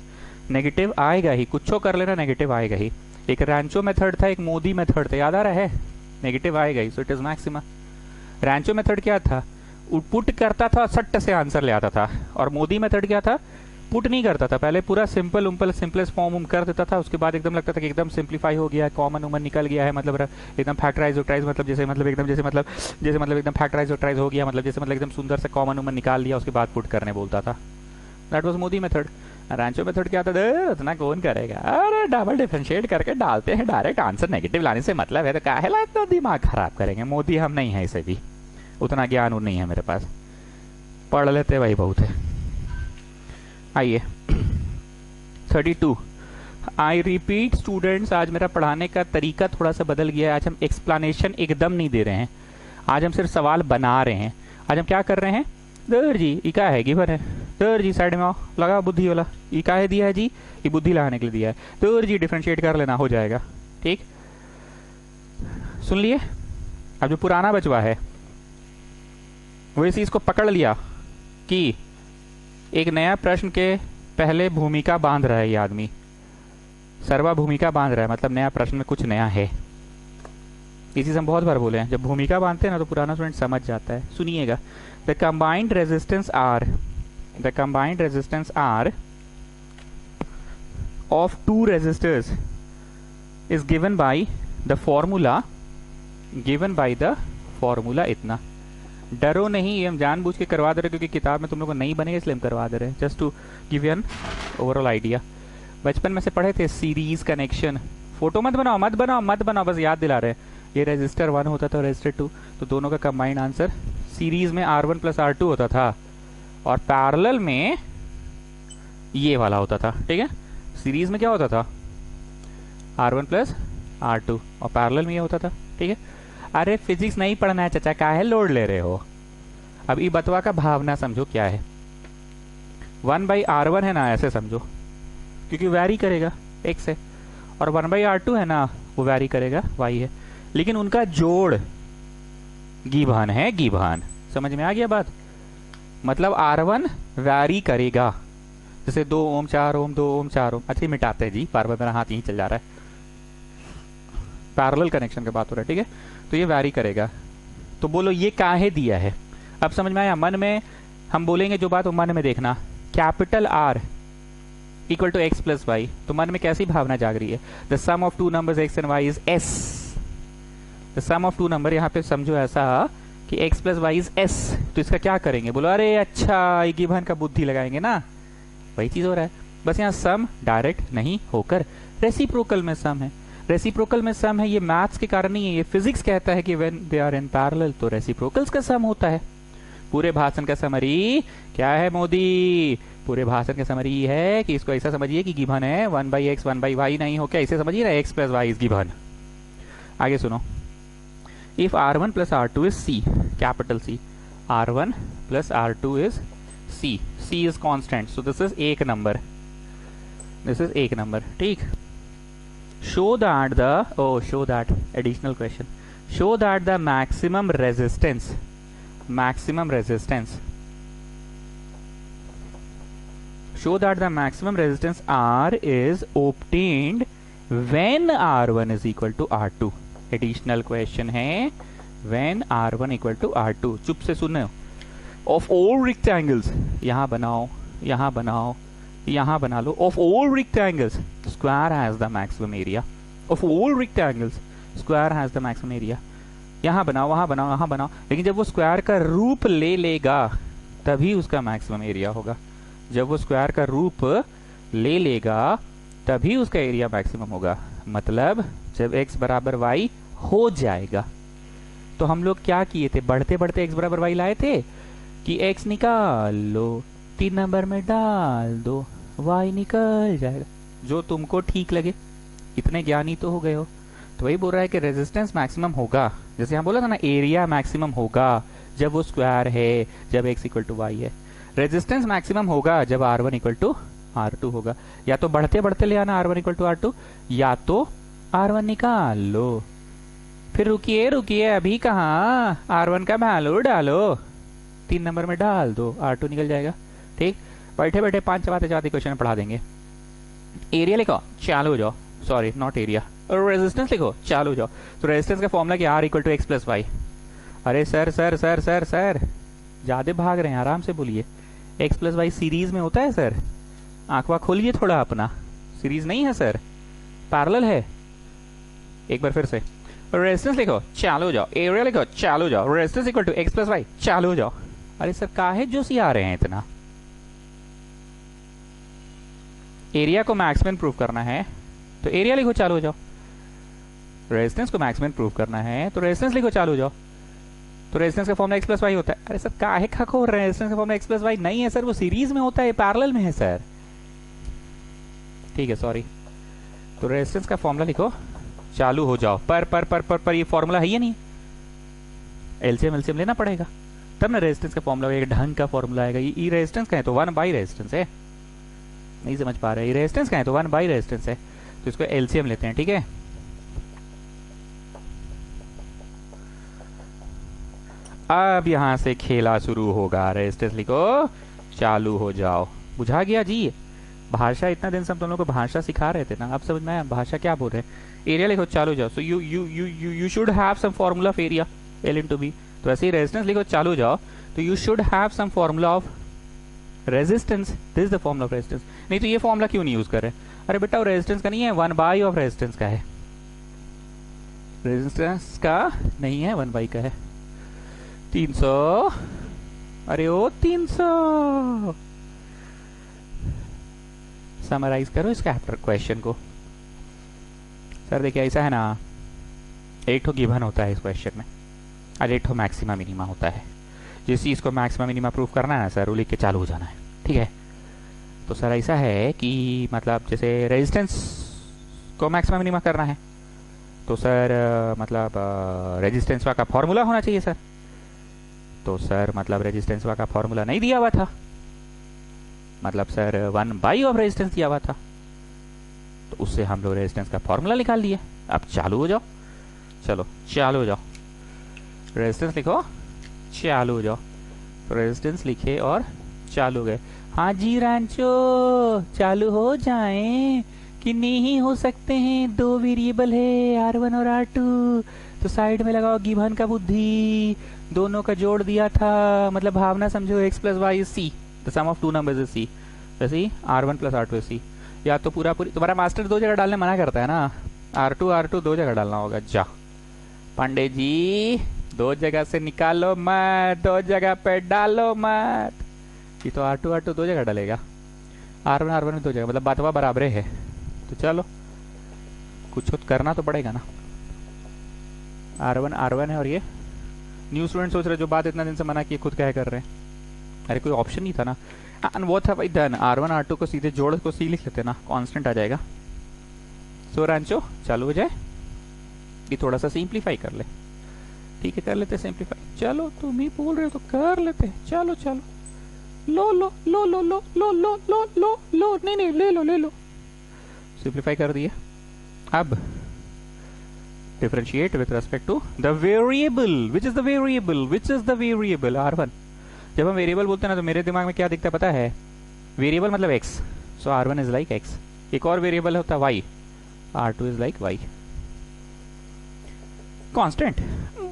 नेगेटिव आएगा ही, कुछ कर लेना नेगेटिव आएगा ही। एक रैंचो मेथड था, एक मोदी मेथड था, याद आ रहा है? नेगेटिव आएगा ही, so it is maxima. Rancho method क्या था? पुट करता था, सट्ट से आंसर ले आता था। और मोदी मेथड क्या था? पुट नहीं करता था, पहले पूरा सिंपल उम्पल सिंपलेस्ट फॉर्म कर देता था, उसके बाद एकदम लगता था कि एकदम सिंप्लीफाई हो गया है, कॉमन उमन निकल गया है, मतलब एकदम फैक्टराइज ऑक्टराइज, मतलब जैसे मतलब एकदम जैसे मतलब एकदम फैक्टराइज ऑक्टराइज हो गया, मतलब जैसे मतलब एकदम सुंदर से कॉमन उमन निकाल लिया, उसके बाद पुट करने बोलता था। That was Modi method. Rancho method क्या था? उतना कौन करेगा, अरे डबल डिफरेंशिएट करके डालते हैं, डायरेक्ट आंसर नेगेटिव लाने से मतलब है, तो काहे ला इतना दिमाग खराब करेंगे। मोदी हम नहीं है, इसे भी उतना ज्ञान नहीं है मेरे पास, पढ़ लेते वही बहुत है। आइए 32। आई रिपीट स्टूडेंट्स, आज मेरा पढ़ाने का तरीका थोड़ा सा बदल गया है। आज हम एक्सप्लेनेशन एकदम नहीं दे रहे हैं, आज हम सिर्फ सवाल बना रहे हैं। आज हम क्या कर रहे हैं? दर जी ई का है, गिवन है। दर जी साइड में आओ, लगा बुद्धि वाला। ई का है दिया है जी, ये बुद्धि लगाने के लिए दिया है। दर जी डिफरेंशिएट कर लेना, हो जाएगा। ठीक, सुन लिए? अब जो पुराना बचवा है वो इस चीज को पकड़ लिया कि एक नया प्रश्न के पहले भूमिका बांध रहा है ये आदमी, सर्वा भूमिका बांध रहा है, मतलब नया प्रश्न में कुछ नया है। ये चीज हम बहुत बार बोले हैं, जब भूमिका बांधते हैं ना तो पुराना स्टूडेंट समझ जाता है। सुनिएगा, the combined resistance R of two resistors is given by the formula इतना। डरो नहीं, ये हम जानबूझ के करवा दे रहे क्योंकि किताब में तुम लोग को नहीं बनेगा, इसलिए हम करवा दे रहे हैं, just to give you an overall idea. बचपन में से पढ़े थे सीरीज कनेक्शन। फोटो मत बनाओ, बस याद दिला रहे हैं। ये रेजिस्टर 1 होता था, रेजिस्टर 2, तो दोनों का कंबाइंड आंसर सीरीज में R1 प्लस R2 होता था और पैरेलल में ये वाला होता था। ठीक है, सीरीज में क्या होता था? R1 प्लस R2 और पैरेलल में ये होता था। ठीक है, अरे फिजिक्स नहीं पढ़ना है चाचा, काहे लोड ले रहे हो? अब ये बतवा का भावना समझो क्या है। 1/R1 है ना, ऐसे समझो, क्योंकि वैरी करेगा x से, और 1/R2 है ना, वो वैरी करेगा y है, लेकिन उनका जोड़ गिवन है, गिवन। समझ में आ गया बात? मतलब R1 वैरी करेगा, जैसे 2 ओम 4 ओम 2 ओम 4 ओम। अच्छा मिटाते हैं जी, बार बार मेरा हाथ यहीं चल जा रहा है, पैरेलल कनेक्शन की बात हो रहा है। ठीक है, तो ये वैरी करेगा। तो बोलो ये काहे दिया है? अब समझ में आया? मन में हम बोलेंगे जो बात, वो मन में देखना। Capital R equal to x plus y, तो मन में कैसी भावना जाग रही है? The sum of two numbers x and y is s. The sum of two number, यहाँ पे समझो ऐसा कि x plus y is s, तो इसका क्या करेंगे? बोलो अरे अच्छा, ये गिवन का बुद्धि लगाएंगे ना, वही चीज हो रहा है। बस यहाँ सम डायरेक्ट नहीं होकर रेसिप्रोकल में सम है। रेसिप्रोकल में सम है, ये मैथ्स के कारण नहीं है, ये फिजिक्स कहता है कि when they are in parallel तो रेसिप्रोकल्स का सम होता है। पूरे भाषण का समरी क्या है मोदी? पूरे भाषण का समरी है कि इसको ऐसा समझिए कि गिवन है 1/x 1/y नहीं हो, क्या इसे समझिए ना, x plus y is given. आगे सुनो, if R1 plus R2 is C, capital C, R1 plus R2 is C, C is constant, so this is एक नंबर, दिस इज एक नंबर। ठीक, show that additional question, show that the maximum resistance R is obtained when R1 is equal to R2। additional question है when R1 equal to R2। चुप से सुनो। of all rectangles, यहाँ बनाओ, यहाँ बनाओ, यहाँ बना लो। of all rectangles square has the maximum area, of all rectangles square has the maximum area। यहाँ बनाओ, वहां बनाओ, यहाँ बनाओ, लेकिन जब वो स्क्वायर का रूप ले लेगा तभी उसका मैक्सिमम एरिया होगा। जब वो स्क्वायर का रूप ले लेगा तभी उसका एरिया मैक्सिमम होगा। मतलब जब x बराबर y हो जाएगा। तो हम लोग क्या किए थे? बढ़ते बढ़ते x बराबर y लाए थे कि x निकाल लो, 3 नंबर में डाल दो, y निकल जाएगा, जो तुमको ठीक लगे। इतने ज्ञानी तो हो गए हो। तो वही बोल रहा है कि रेजिस्टेंस मैक्सिमम होगा, जैसे यहाँ बोला था ना, एरिया मैक्सिमम होगा जब वो स्क्वायर है, जब x इक्वल टू वाई है। रेजिस्टेंस मैक्सिमम होगा जब R1 इक्वल टू R2 होगा। या तो बढ़ते बढ़ते ले आना R1 इक्वल टू R2, या तो R1 निकाल लो। फिर रुकिए रुकिए, अभी कहाँ R1 का वैल्यू डालो, 3 नंबर में डाल दो, R2 निकल जाएगा। ठीक, बैठे बैठे 5 चबाते चबाते क्वेश्चन पढ़ा देंगे। एरिया लिखो, चालू हो जाओ। सॉरी, नॉट एरिया, रेजिस्टेंस लिखो, चालू हो जाओ। तो रेजिस्टेंस का फॉर्मूला क्या, R equal to x plus Y. अरे sir sir sir sir sir ज्यादा भाग रहे हैं, आराम से बोलिए। एक्स प्लस वाई सीरीज में होता है सर, आंखवा खोलिए थोड़ा अपना। सीरीज नहीं है सर, पैरेलल है। एक बार फिर से, रेजिस्टेंस लिखो, चालू हो जाओ। एरिया लिखो, चालू हो जाओ। Resistance equal to x plus y, चालू हो जाओ। अरे सर काहे जो सी आ रहे हैं इतना। एरिया को मैक्सिमम प्रूव करना है तो एरिया लिखो, चालू हो जाओ। रेजिस्टेंस को मैक्सिमम प्रूव करना है तो रेजिस्टेंस लिखो, चालू हो जाओ। तो रेजिस्टेंस का फॉर्मूला एक्स प्लस वाई होता है। अरे सर काहे खो रहे हैं, रेजिस्टेंस का फॉर्मूला एक्स प्लस वाई नहीं है सर, वो सीरीज में होता है, पैरेलल में है सर। ठीक है, सॉरी। तो रेजिस्टेंस का फॉर्मूला लिखो, चालू हो जाओ। पर ये फॉर्मूला है या नहीं, एलसीएम एलसीएम लेना पड़ेगा तब ना रेजिस्टेंस का फॉर्मूला एक ढंग का फॉर्मूला आएगा। ये रेजिस्टेंस का है तो 1 बाई रेजिस्टेंस है, नहीं समझ पा रहे। ये रेजिस्टेंस का है तो 1 बाई रेजिस्टेंस है, तो इसको एलसीएम लेते हैं। ठीक है, अब यहां से खेला शुरू होगा। रेजिस्टेंस लिखो, चालू हो जाओ। बुझा गया जी। भाषा इतना दिन से हम तुम लोगों को भाषा सिखा रहे थे ना, अब समझ में आया भाषा क्या बोल रहे हैं। एरिया लिखो, चालू हो जाओ। So you should have some formula of area, l into b. तो ऐसे ही रेजिस्टेंस लिखो, चालू हो जाओ, तो you should have some formula of resistance. This is the formula of resistance. नहीं तो ये फॉर्मूला क्यों नहीं यूज कर रहे। अरे बेटा वो रेजिस्टेंस का नहीं है, 1 बाई ऑफ रेजिस्टेंस का है। रेजिस्टेंस का नहीं है, 1 बाई का है। 300, अरे ओ 300। समराइज करो इसका आफ्टर क्वेश्चन को। सर देखिए ऐसा है ना, एक ठो गिवन होता है इस क्वेश्चन में और एक ठो मैक्सिमा मिनिमा होता है। जिस चीज को मैक्सिमा मिनिमा प्रूफ करना है ना सर, वो लिख के चालू हो जाना है। ठीक है, तो सर ऐसा है कि मतलब जैसे रेजिस्टेंस को मैक्सिमा मिनिमा करना है तो सर मतलब रेजिस्टेंस का फॉर्मूला होना चाहिए सर। तो सर मतलब रेजिस्टेंस का फॉर्मूला नहीं दिया हुआ था, मतलब सर 1 बाई ऑफ रेजिस्टेंस दिया हुआ था, तो उससे हम लोग रेजिस्टेंस का फॉर्मूला निकाल लिए। अब चालू हो जाओ, चलो चालू हो जाओ। रेजिस्टेंस लिखो, चालू हो जाओ। तो रेजिस्टेंस लिखे और चालू हो गए। हाँ जी रांचो, चालू हो जाएं कि नहीं हो सकते हैं। 2 वेरिएबल है, R1 और R2। तो साइड में लगाओ गिवन का बुद्धि, दोनों का जोड़ दिया था, मतलब भावना समझो। X plus y c, the sum of 2 numbers is c. वैसे ही R1 प्लस R2 इज सी। या तो पूरा पूरी तुम्हारा मास्टर 2 जगह डालने मना करता है ना, R2 2 जगह डालना होगा। जा पांडे जी, 2 जगह से निकालो मत, 2 जगह पे डालो मत। ये तो R2 2 जगह डालेगा, R1 में 2 जगह, मतलब बातवा बराबर है। तो चलो कुछ करना तो पड़ेगा ना। R1 है और ये न्यू स्टूडेंट सोच रहे जो बात इतना दिन से मना किए खुद क्या कर रहे हैं। अरे कोई ऑप्शन नहीं था ना। And what have I done, R1 R2 को सीधे जोड़ को सी लिख लेते ना, कांस्टेंट आ जाएगा। सो रांचो चालू हो जाए। ये थोड़ा सा सिंप्लीफाई कर ले। ठीक है, कर लेते सिंप्लीफाई। चलो तुम ही बोल रहे हो तो कर लेते। चलो चलो, लो लो लो लो लो लो लो लो लो लो, नहीं नहीं ले लो ले लो। सिंप्लीफाई कर दिए। अब differentiate with respect to the variable, which is the variable R1। जब हम वेरिएबल बोलते हैं ना तो मेरे दिमाग में क्या दिखता है पता है, वेरिएबल मतलब x, so R1 is like x। एक और वेरिएबल होता है y, R2 is like y। Constant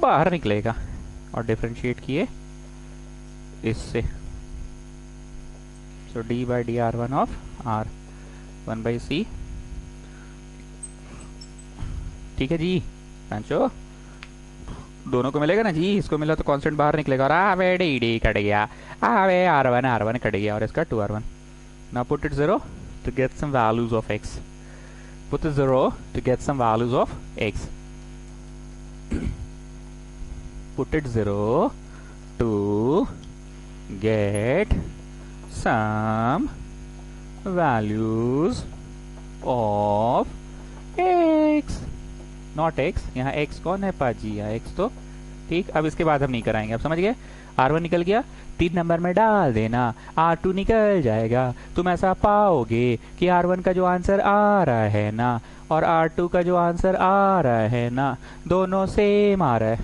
बाहर निकलेगा और डिफरेंशिएट किए इससे, so d by d R1 of R1 by c। ठीक है जी पांचो, दोनों को मिलेगा ना जी। इसको मिला तो कांस्टेंट बाहर निकलेगा और आवे डी कट गया, आवे R1 कट गया और इसका 2R1। Now put it 0 to get some values of x, put it 0 to get some values of x, put it 0 to get some values of x, not x। यहाँ x कौन है पाजी, यहाँ x तो ठीक। अब इसके बाद हम नहीं कराएंगे, अब समझ गए। R1 निकल गया, 3 नंबर में डाल देना, R2 निकल जाएगा। तुम ऐसा पाओगे कि R1 का जो आंसर आ रहा है ना और R2 का जो आंसर आ रहा है ना, दोनों सेम आ रहा है।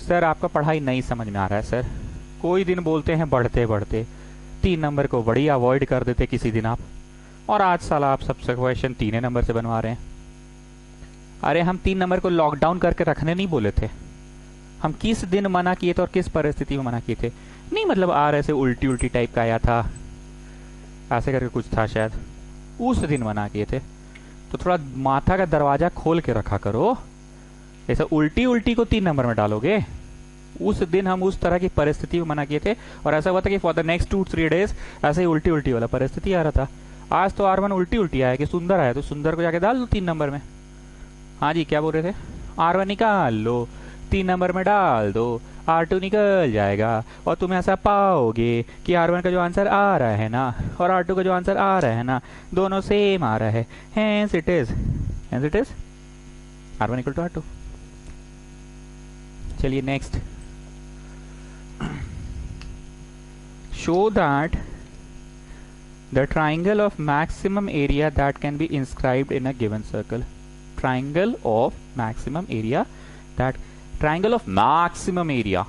सर आपका पढ़ाई नहीं समझ में आ रहा है सर, कोई दिन बोलते हैं बढ़ते बढ़ते, 3 नंबर को बड़ी अवॉइड कर देते किसी दिन आप, और आज साला आप सबसे क्वेश्चन 3 नंबर से बनवा रहे हैं। अरे हम 3 नंबर को लॉकडाउन करके रखने नहीं बोले थे, हम किस दिन मना किए थे और किस परिस्थिति में मना किए थे। नहीं मतलब आर ऐसे उल्टी उल्टी टाइप का आया था, ऐसे करके कुछ था शायद, उस दिन मना किए थे। तो थोड़ा माथा का दरवाजा खोल के रखा करो, ऐसा उल्टी उल्टी को 3 नंबर में डालोगे। उस दिन हम उस तरह की परिस्थिति में मना किए थे, और ऐसा हुआ था कि फॉर द नेक्स्ट 2-3 डेज ऐसे ही उल्टी उल्टी वाला परिस्थिति आ रहा था। आज तो R1 उल्टी उल्टी आया कि सुंदर आया, तो सुंदर को जाके डाल दो 3 नंबर में। हाँ जी क्या बोल रहे थे? R1 निकाल लो, 3 नंबर में डाल दो, R2 निकल जाएगा, और तुम ऐसा पाओगे कि R1 का जो आंसर आ रहा है ना और R2 का जो आंसर आ रहा है ना, दोनों सेम आ रहा है। Hence it is R1 equal to R2। चलिए next, show that the triangle of maximum area that can be inscribed in a given circle। triangle of maximum area triangle of maximum area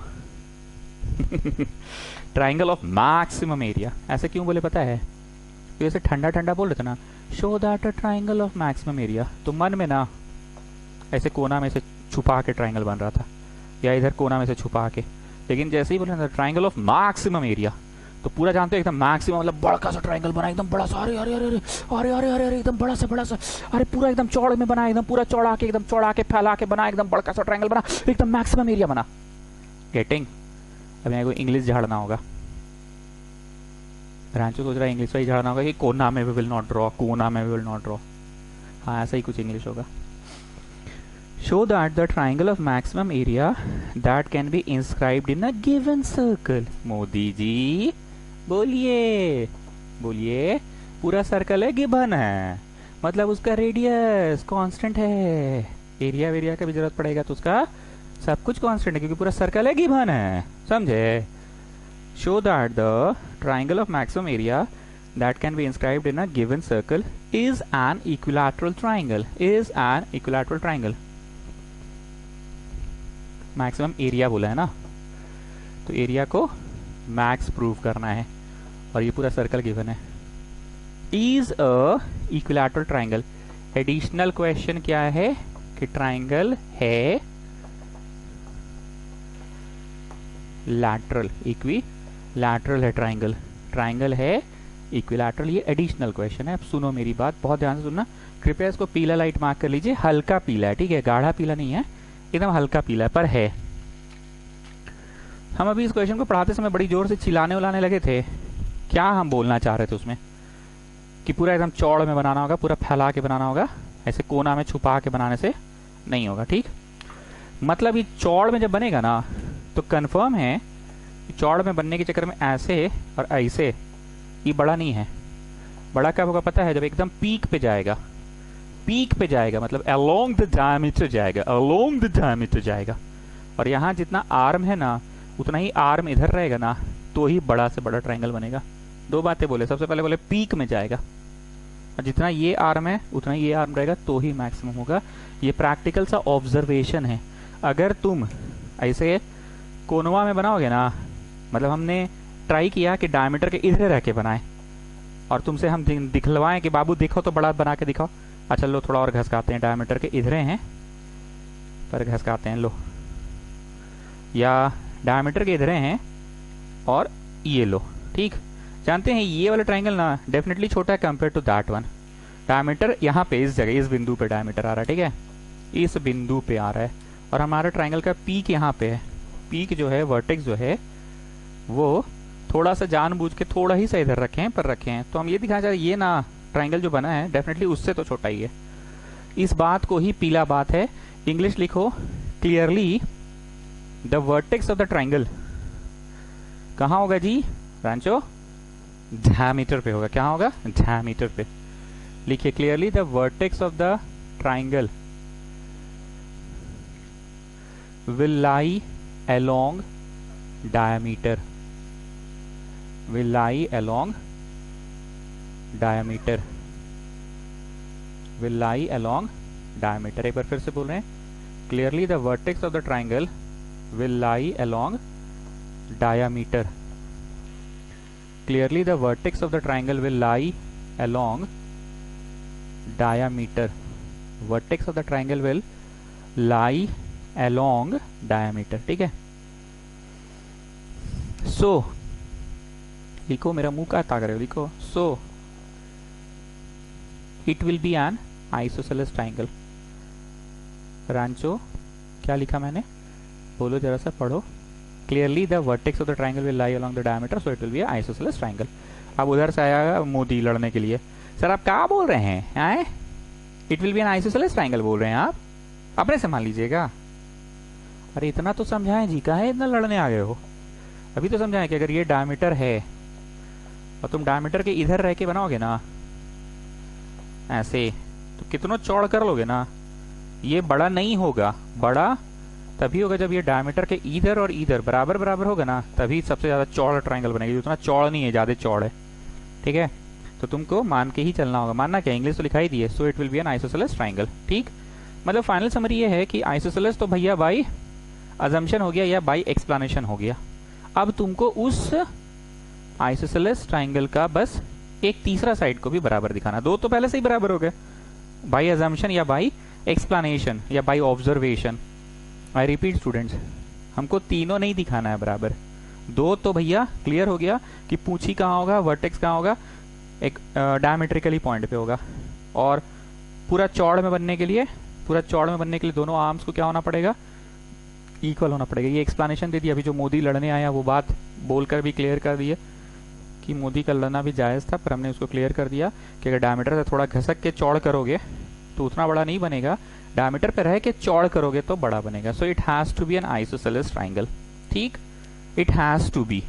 triangle of maximum area ऐसे क्यों बोले पता है? तो ऐसे ठंडा ठंडा बोल रहे थे ना, show that a triangle of maximum area, तो मन में ना ऐसे कोना में से छुपा के ट्राइंगल बन रहा था, या इधर कोना में से छुपा के। लेकिन जैसे ही बोले ना ट्राइंगल ऑफ मैक्सिमम एरिया, तो पूरा जानते हो एकदम मैक्सिमम मतलब बड़ा सा ट्राइंगल बना, एकदम बड़ा सा, अरे अरे अरे अरे अरे अरे अरे अरे एकदम बड़ा सा, अरे पूरा एकदम चौड़ में बना, एकदम पूरा चौड़ा के, एकदम चौड़ा के फैला के बना, एकदम बड़ा सा ट्राइंगल बना, एकदम मैक्सिमम एरिया बना। गेटिंग? अब यहाँ को इंग्लिश झाड़ना होगा। रांचो सोच रहा है इंग्लिश में झाड़ना होगा कि कोना में वी विल नॉट ड्रॉ, कोना में वी विल नॉट ड्रॉ। हाँ ऐसा ही कुछ इंग्लिश होगा। Show that the triangle of maximum area that can be inscribed in a given circle। Modi ji बोलिए बोलिए, पूरा सर्कल है, गिवन है, मतलब उसका रेडियस कांस्टेंट है। एरिया वेरिया का भी जरूरत पड़ेगा तो उसका सब कुछ कांस्टेंट है, क्योंकि पूरा सर्कल है, गिवन है, समझे? Show that the triangle of maximum area that can be inscribed in a given circle is an equilateral triangle। is an equilateral triangle। Maximum area बोला है ना, तो एरिया को मैक्स प्रूव करना है, और ये पूरा सर्कल गिवन है। Is a equilateral triangle. Additional question क्या है कि ट्राइंगल है लैटरल, इक्विलैटरल है ट्राइंगल, ट्राइंगल है इक्विलैटरल, ये एडिशनल क्वेश्चन है। अब सुनो मेरी बात, बहुत ध्यान से सुनना, कृपया इसको पीला लाइट मार्क कर लीजिए, हल्का पीला है, ठीक है, गाढ़ा पीला नहीं है, एकदम हल्का पीला पर है। हम अभी इस क्वेश्चन को पढ़ाते समय बड़ी जोर से चिल्लाने उलाने लगे थे। क्या हम बोलना चाह रहे थे उसमें? कि पूरा एकदम चौड़ में बनाना होगा, पूरा फैला के बनाना होगा, ऐसे कोना में छुपा के बनाने से नहीं होगा, ठीक? मतलब ये चौड़ में जब बनेगा ना, तो कंफर्म है चौड़ में बनने के चक्कर में ऐसे और ऐसे ये बड़ा नहीं है। बड़ा कब होगा पता है? जब एकदम पीक पे जाएगा, पीक पे जाएगा मतलब अलोंग द डायमीटर जाएगा, अलोंग द डायमीटर जाएगा। और यहाँ जितना आर्म है ना, उतना ही आर्म इधर रहेगा ना, तो ही बड़ा से बड़ा ट्रायंगल बनेगा। दो बातें बोले, सबसे पहले बोले पीक में जाएगा, और जितना ये आर्म है उतना ही ये आर्म रहेगा, तो ही मैक्सिमम होगा। ये प्रैक्टिकल सा ऑब्जर्वेशन है। अगर तुम ऐसे कोनवा में बनाओगे ना, मतलब हमने ट्राई किया कि डायमीटर के इधर रह के बनाए, और तुमसे हम दिखलवाएं कि बाबू देखो तो बड़ा बना के दिखाओ। अच्छा लो थोड़ा और घसकाते हैं, डायमीटर के इधरे हैं पर घसकाते हैं, लो, या डायमीटर के इधरे हैं और ये लो, ठीक। जानते हैं ये वाला ट्रायंगल ना डेफिनेटली छोटा है compare to that one. Diameter यहाँ पे इस जगह, इस बिंदु पे डायमीटर आ रहा है, ठीक है, इस बिंदु पे आ रहा है, और हमारा ट्रायंगल का पीक यहाँ पे है। पीक जो है, वर्टेक्स जो है, वो थोड़ा सा जानबूझ के थोड़ा ही सा इधर रखे हैं, पर रखे हैं। तो हम ये दिखाना चाहते हैं, ये ना ट्रायंगल जो बना है डेफिनेटली उससे तो छोटा ही है। इस बात को ही पीला बात है। इंग्लिश लिखो clearly, the vertex of the triangle कहाँ होगा जी रांचो? डायमीटर पे होगा। क्या होगा? डायमीटर पे। लिखिए clearly, the vertex of the triangle will lie along diameter, will lie along diameter, will lie along diameter। एक बार फिर से बोल रहे हैं, clearly the vertex of the triangle will lie along diameter. Clearly the vertex of the triangle will lie along diameter. Vertex of the triangle will lie along diameter. ठीक है. So लिखो, मेरा मुंह का ताक रहे हो, लिखो. So it will be an isosceles triangle. Rancho, क्या लिखा मैंने? बोलो जरा सा, पढ़ो. Clearly the vertex of the triangle will lie along the diameter, so it will be an isosceles triangle. अब उधर से आया मोदी लड़ने के लिए. सर आप क्या बोल रहे हैं? It will be an isosceles triangle बोल रहे हैं आप? अपने संभाल लीजिएगा. अरे इतना तो समझाएं जी, काहे इतना लड़ने आ गए हो? अभी तो समझाएं कि अगर ये डायमीटर है और तुम डायमीटर के इधर रह के बनाओगे ना ऐसे, तो कितना चौड़ कर लोगे ना, ये बड़ा नहीं होगा. बड़ा तभी होगा जब ये डायमीटर के इधर और इधर बराबर बराबर होगा ना, तभी सबसे ज्यादा चौड़ा ट्राइंगल बनेगी. उतना चौड़ नहीं है, ज्यादा चौड़ है. ठीक है, तो तुमको मान के ही चलना होगा. मानना क्या, इंग्लिश तो लिखाई दी है. So it will be an isosceles triangle. ठीक, मतलब फाइनल समरी ये है कि आइसोसेलेस तो भैया बाई अजम्पशन हो गया या बाई एक्सप्लेनेशन हो गया. अब तुमको उस आइसोसेलेस ट्राइंगल का बस एक तीसरा साइड को भी बराबर दिखाना. दो तो पहले से ही बराबर हो गए, बाई अजम्पशन या बाई एक्सप्लेनेशन या by observation. I repeat students, हमको तीनों नहीं दिखाना है बराबर. दो तो भैया क्लियर हो गया कि पूंछी कहाँ होगा, वर्टेक्स कहाँ होगा, एक डायमेट्रिकली पॉइंट पे होगा. और पूरा चौड़ में बनने के लिए दोनों आर्म्स को क्या होना पड़ेगा, इक्वल होना पड़ेगा. ये एक्सप्लेनेशन दे दिया. अभी जो मोदी लड़ने आया वो बात बोलकर भी क्लियर कर दिया कि मोदी का लड़ना भी जायज था, पर हमने उसको क्लियर कर दिया कि अगर डायमीटर से थोड़ा घसक के चौड़ करोगे तो उतना बड़ा नहीं बनेगा, डायमीटर पे रह के चौड़ करोगे तो बड़ा बनेगा. So it has to be an isosceles triangle. ठीक, इट हैज टू बी.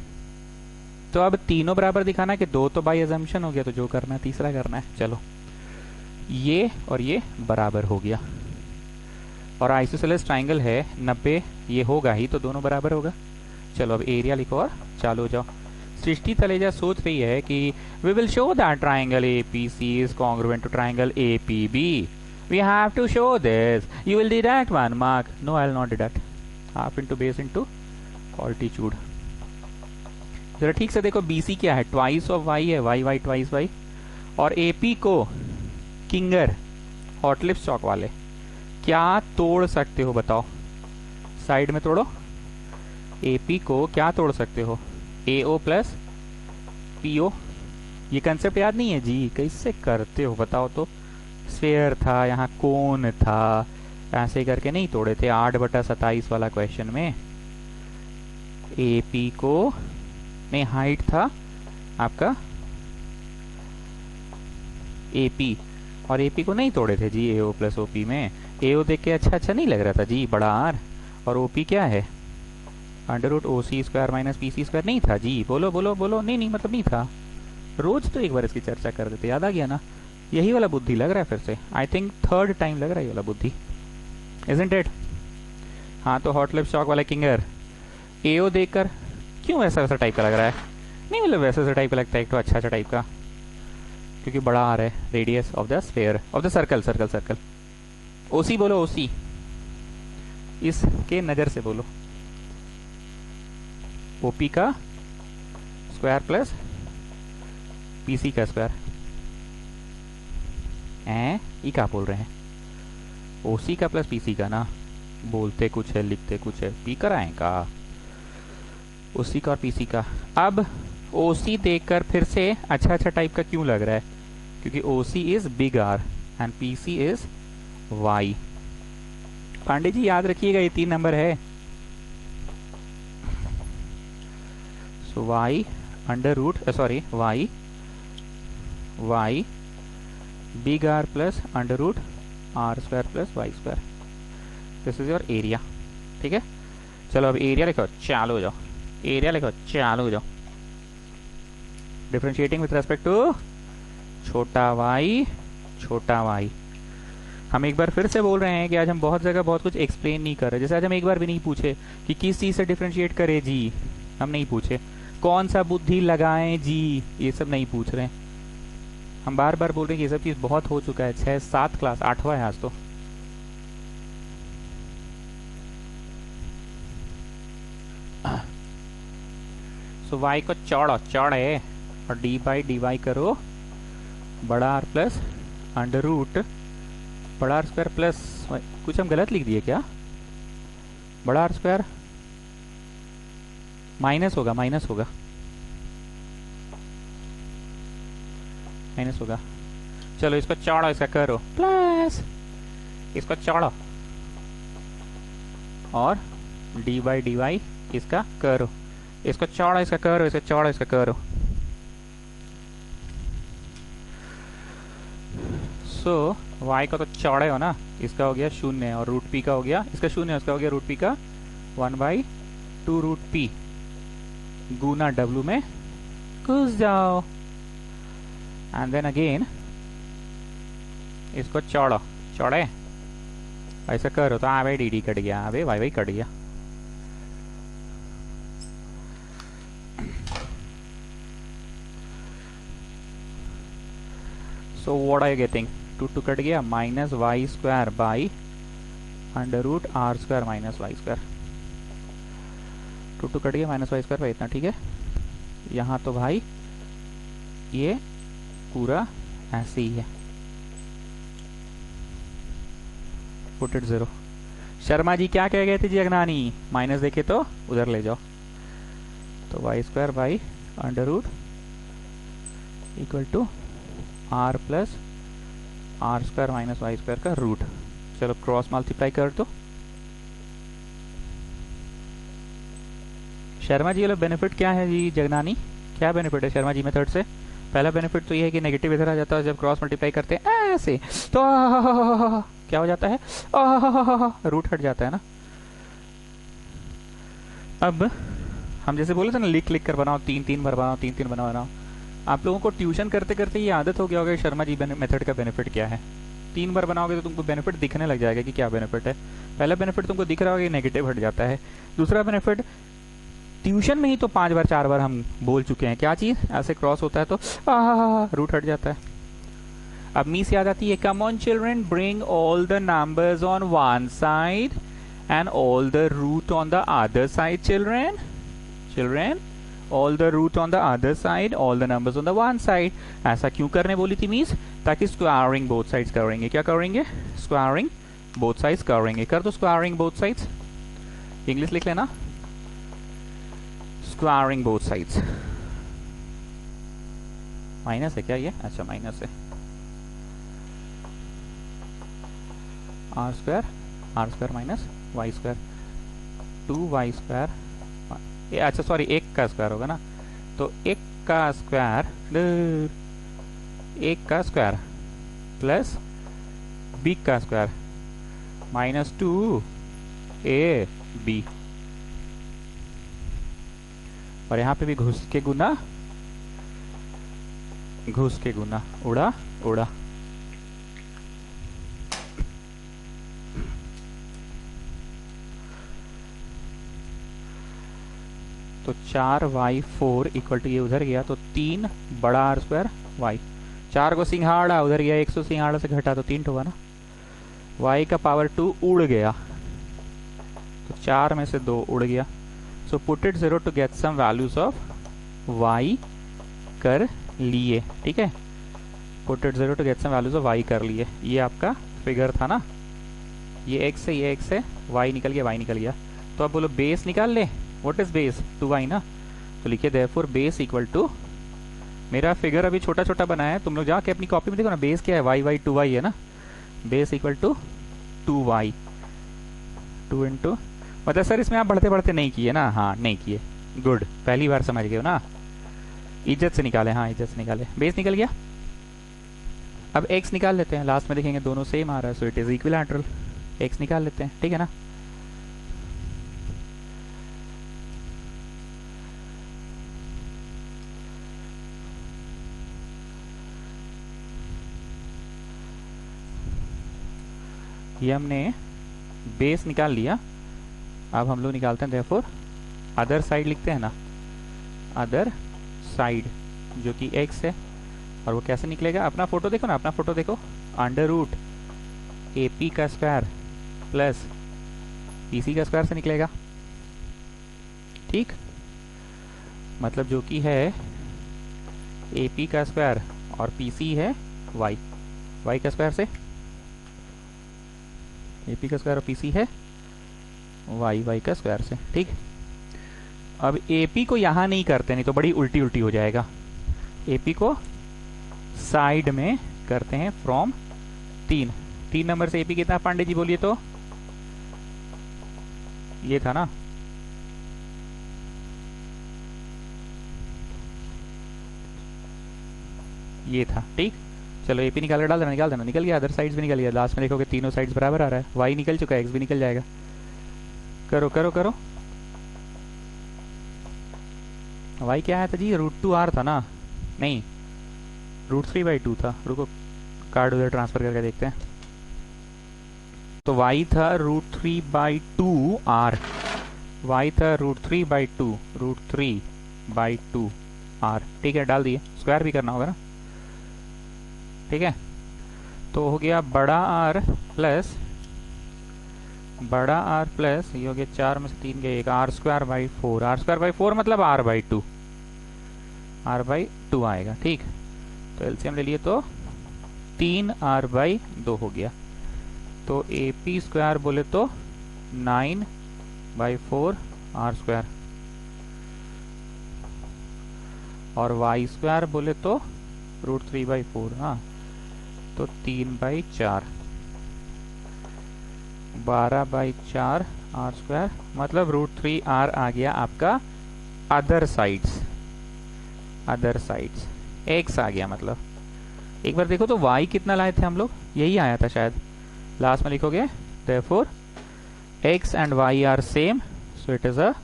तो अब तीनों बराबर दिखाना है कि दो तो बाई अजम्पशन हो गया, तो जो करना है तीसरा करना है. चलो, ये और ये बराबर हो गया और आइसोसेलेस ट्राइंगल है 90, ये होगा ही, तो दोनों बराबर होगा. चलो अब एरिया लिखो और चालू हो जाओ. सृष्टि तलेजा सोच रही है कि we will show that triangle APC is congruent to triangle APB. We have to show this. You will deduct 1 mark. No, I will not deduct. Half into base into altitude. जरा ठीक से देखो, BC क्या है, twice of y है, y twice y. और AP को किंगर हॉटलिप्स चौक वाले क्या तोड़ सकते हो बताओ? साइड में तोड़ो. AP को क्या तोड़ सकते हो? AO plus PO. ये कंसेप्ट याद नहीं है जी, कैसे करते हो बताओ तो? स्फेयर था, यहाँ कोन था, ऐसे करके नहीं तोड़े थे 8/27 वाला क्वेश्चन में. AP को नहीं, हाइट था आपका AP, और AP को नहीं तोड़े थे जी AO प्लस OP में. AO देख के अच्छा नहीं लग रहा था जी, बड़ा R. और OP क्या है, √OC² माइनस PC² नहीं था जी. बोलो बोलो बोलो. नहीं मतलब नहीं था. रोज तो एक बार इसकी चर्चा कर देते, याद आ गया ना. यही वाला बुद्धि लग रहा है फिर से. आई थिंक थर्ड टाइम लग रहा है ये वाला बुद्धि, इजंट इट? हाँ, तो हॉटलिप्स चौक वाला किंगर AO देखकर क्यों वैसा टाइप का लग रहा है? नहीं मतलब वैसा टाइप का लगता है, एक तो अच्छा टाइप का, क्योंकि बड़ा आ रहा है radius of the sphere of the circle. OC बोलो, OC. इसके नजर से बोलो. OP का स्क्वायर प्लस PC का स्क्वायर. ये क्या बोल रहे हैं? OC का प्लस PC का ना, बोलते कुछ है लिखते कुछ है. पी कराएं का OC का और PC का. अब OC देखकर फिर से अच्छा टाइप का क्यों लग रहा है? क्योंकि OC is big R and PC is Y. Pandey ji याद रखिएगा, ये 3 नंबर है. So Y under root Y big R plus under root R² plus Y². This is your area. ठीक है, चलो अब एरिया लिखो, चालू हो जाओ. एरिया लिखो, चालू हो जाओ. डिफरेंशिएटिंग विथ रेस्पेक्ट टू छोटा y. हम एक बार फिर से बोल रहे हैं कि आज हम बहुत जगह बहुत कुछ एक्सप्लेन नहीं कर रहे. जैसे आज हम एक बार भी नहीं पूछे कि किस चीज से डिफरेंशिएट करें जी, हम नहीं पूछे. कौन सा बुद्धि लगाएं जी, ये सब नहीं पूछ रहे हैं. हम बार बार बोल रहे हैं कि ये सब चीज बहुत हो चुका है. 6-7 क्लास, 8वां है आज तो. सो y को चौड़े और डी बाई डी वाई करो बड़ा आर प्लस अंडर रूट बड़ा आर स्क्वायर प्लस, कुछ हम गलत लिख दिए क्या? बड़ा आर स्क्वायर माइनस होगा माइनस होगा। चलो इसको चौड़ो, इसका करो प्लस इसको चौड़ो और डी बाई डी वाई इसका करो, इसको चौड़ा इसका करो, इसको चौड़ा इसका करो। सो y का तो चौड़े हो ना, इसका हो गया 0 और रूट p का हो गया, इसका 0 है उसका हो गया रूट p का 1/2 रूट p गुना w में घुस जाओ एंड देन अगेन इसको चौड़े ऐसा करो तो भाई डी डी कट गया, अबे वाई वाई कट गया। So what are you getting? 2 cut गया minus Y square by under root R square minus Y square. 2 cut गया माइनस वाई स्क्वायर बाई इतना, ठीक है। यहाँ तो भाई ये पूरा ऐसे ही है, पुट इट 0। शर्मा जी क्या कह गए थे जी अगनानी? माइनस देखे तो उधर ले जाओ, तो y square by under root equal to r plus r square minus Y square का रूट। चलो क्रॉस मल्टीप्लाई कर दो। शर्मा जी वाला बेनिफिट क्या है जी जगनानी? क्या बेनिफिट है शर्मा जी मेथड से? पहला बेनिफिट तो ये है कि नेगेटिव इधर आ जाता है जब क्रॉस मल्टीप्लाई करते हैं ऐसे, तो क्या हो जाता है? रूट हट जाता है ना। अब हम जैसे बोले थे ना लिख कर बनाओ, 3 बार बनाओ, 3 बनाओ। आप लोगों को ट्यूशन करते करते ये आदत हो गया होगा शर्मा जी मेथड का बेनिफिट क्या है। 3 बार बनाओगे तो तुमको बेनिफिट दिखने लग जाएगा कि क्या बेनिफिट है। पहला बेनिफिट तुमको दिख रहा होगा कि नेगेटिव हट जाता है। दूसरा बेनिफिट ट्यूशन में ही तो 5 बार 4 बार हम बोल चुके हैं, क्या चीज? ऐसे क्रॉस होता है तो रूट हट जाता है। अब मीस याद आती है, come on children bring all the numbers on one side and all the root on the other side. Children all the root on the other side, all the numbers on the one side. ऐसा क्यों करने बोली थी मीस? ताकि squaring both sides करेंगे। क्या करेंगे? स्क्वायरिंग बोथ साइड्स करेंगे। कर दो स्क्वायरिंग बोथ साइड्स, इंग्लिश लिख लेना, स्क्वायरिंग बोथ साइड्स। माइनस है क्या ये? अच्छा माइनस है। Are square minus Y square 2y square, अच्छा सॉरी 1 का स्क्वायर होगा ना, तो 1 का स्क्वायर प्लस b का स्क्वायर माइनस 2ab, और यहाँ पे भी घुस के गुना उड़ा तो 4y4 इक्वल टू ये उधर गया तो 3 बड़ा आर स्क्वायर वाई, 4 को सिंघाड़ा उधर गया, 100 सिंघाड़ा से घटा तो 3 होगा ना। y का पावर 2 उड़ गया तो 4 में से 2 उड़ गया। So put it 0 to get some values of y कर लिए, ठीक है। Put it 0 to get some values of y कर लिए। ये आपका फिगर था ना, ये x है, ये x है, y निकल गया। तो अब बोलो बेस निकाल ले। What is base? 2y ना, तो लिखिए देयरफॉर बेस इक्वल टू, मेरा फिगर अभी छोटा छोटा बनाया है, तुम लोग जाके अपनी कॉपी में देखो ना, बेस क्या है? y 2y है ना, base equal to 2y 2 into, मतलब सर इसमें आप बढ़ते बढ़ते नहीं किए ना? हाँ नहीं किए, गुड, पहली बार समझ गए हो ना। इज्जत से निकाले, हाँ इज्जत से निकाले। बेस निकल गया, अब x निकाल लेते हैं, लास्ट में देखेंगे दोनों सेम आ रहा है, सो इट इज इक्विलैटरल। x निकाल लेते हैं, ठीक है ना। ये हमने बेस निकाल लिया, अब हम लोग निकालते हैं देयरफॉर अदर साइड, लिखते हैं ना अदर साइड जो कि x है, और वो कैसे निकलेगा? अपना फोटो देखो ना, अपना फोटो देखो, अंडर रूट AP का स्क्वायर प्लस PC का स्क्वायर से निकलेगा, ठीक। मतलब जो कि है AP का स्क्वायर और PC है y, y का स्क्वायर से AP का स्क्वायर और PC है y का स्क्वायर से। ठीक, अब AP को यहाँ नहीं करते, नहीं तो बड़ी उल्टी उल्टी हो जाएगा। AP को साइड में करते हैं फ्रॉम 3 नंबर से AP कितना पांडे जी बोलिए तो? ये था ना, ये था। ठीक, चलो AP निकाल कर डाल देना, निकाल देना, निकल गया, अदर साइड्स भी निकल गया। लास्ट में देखोगे तीनों साइड्स बराबर आ रहा है, y निकल चुका है, x भी निकल जाएगा। करो करो करो, y क्या आया था जी? √2r था ना? नहीं, √3/2 था। रुको कार्ड उधर ट्रांसफर करके देखते हैं। तो y था √3/2r, y था √3/2r। ठीक है, डाल दिए, स्क्वायर भी करना होगा ना। ठीक है, तो हो गया बड़ा R प्लस ये हो गया 4 में से 3 गए 1, r²/4। r²/4 मतलब r/2 आएगा। ठीक, तो एलसीएम ले लिए तो 3r/2 हो गया। तो AP² बोले तो 9/4r², और y² बोले तो √3/4। हाँ, तो 3/4, 12/4 r², मतलब √3r आ गया आपका अदर साइड्स x आ गया। मतलब एक बार देखो तो y कितना लाए थे हम लोग? यही आया था शायद। लास्ट में लिखोगे therefore x and y are same, so it is a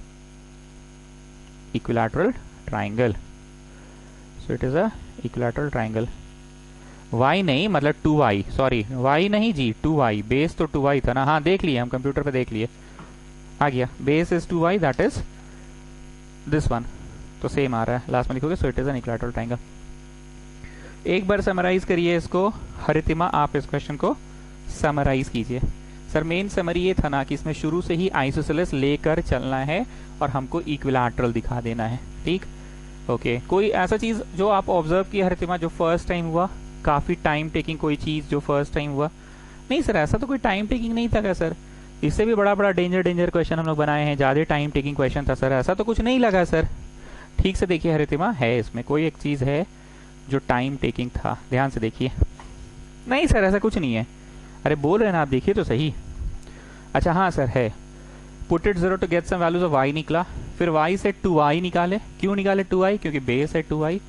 equilateral triangle. y नहीं, मतलब 2y, सॉरी y नहीं जी, 2y, बेस तो 2y था ना। हाँ देख लिए, हम कंप्यूटर पे देख लिए, आ गया, base is 2y, that is this one, तो सेम आ रहा है। लास्ट में लिखोगे सो it is an equilateral triangle. एक बार समराइज करिए इसको, हरितिमा आप इस क्वेश्चन को समराइज कीजिए। सर मेन समरी ये था ना कि इसमें शुरू से ही आइसोसेलेस लेकर चलना है और हमको इक्विलैटरल दिखा देना है। ठीक, ओके, कोई ऐसा चीज जो आप ऑब्जर्व किया हरितिमा, जो फर्स्ट टाइम हुआ, काफी टाइम टेकिंग कोई चीज जो फर्स्ट टाइम हुआ? नहीं सर, ऐसा तो कोई टाइम टेकिंग नहीं था क्या सर? इससे भी बड़ा डेंजर क्वेश्चन हम लोग बनाए हैं, ज्यादा टाइम टेकिंग क्वेश्चन था सर, ऐसा तो कुछ नहीं लगा सर। ठीक से देखिए हरितिमा, है इसमें कोई एक चीज है जो टाइम टेकिंग था, ध्यान से देखिए। नहीं सर, ऐसा कुछ नहीं है। अरे बोल रहे हैं ना आप, देखिए तो सही। अच्छा हाँ सर है, put it 0 to get some values of y निकला, फिर y से 2y निकाले। क्यों निकाले 2y? क्योंकि बेस है 2y।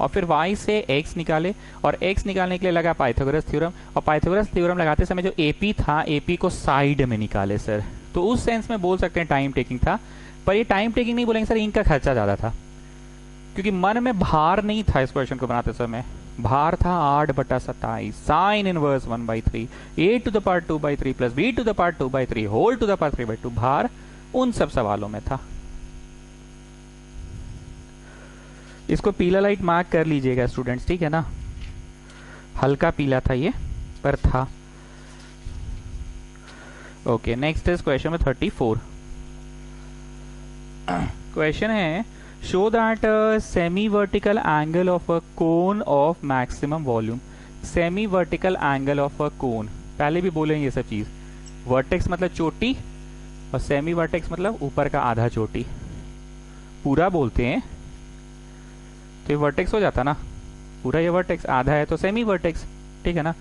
और फिर y से x निकाले, और x निकालने के लिए लगा पाइथागोरस थ्योरम, और पाइथागोरस थ्योरम लगाते समय जो AP था, AP को साइड में निकाले सर। तो उस सेंस में बोल सकते हैं टाइम टेकिंग था, पर ये टाइम टेकिंग नहीं बोलेंगे सर, इनका खर्चा ज्यादा था, क्योंकि मन में भार नहीं था इस क्वेश्चन को बनाते समय। भार था 8/27 sine inverse 1/3 a to the power 2/3 plus b to the power 2/3 whole to the power 3/2। भार उन सब सवालों में था। इसको पीला लाइट मार्क कर लीजिएगा स्टूडेंट्स, ठीक है ना? हल्का पीला था ये, पर था। ओके, नेक्स्ट इज क्वेश्चन में 34। क्वेश्चन है, show that a semi-vertical angle of a cone of maximum volume। semi-vertical angle of a cone, पहले भी बोलेंगे ये सब चीज। वर्टेक्स मतलब चोटी, और सेमी वर्टेक्स मतलब ऊपर का आधा चोटी। पूरा बोलते हैं तो ये वर्टेक्स हो जाता ना, पूरा ये वर्टेक्स, आधा है तो सेमी वर्टेक्स। ठीक है ना?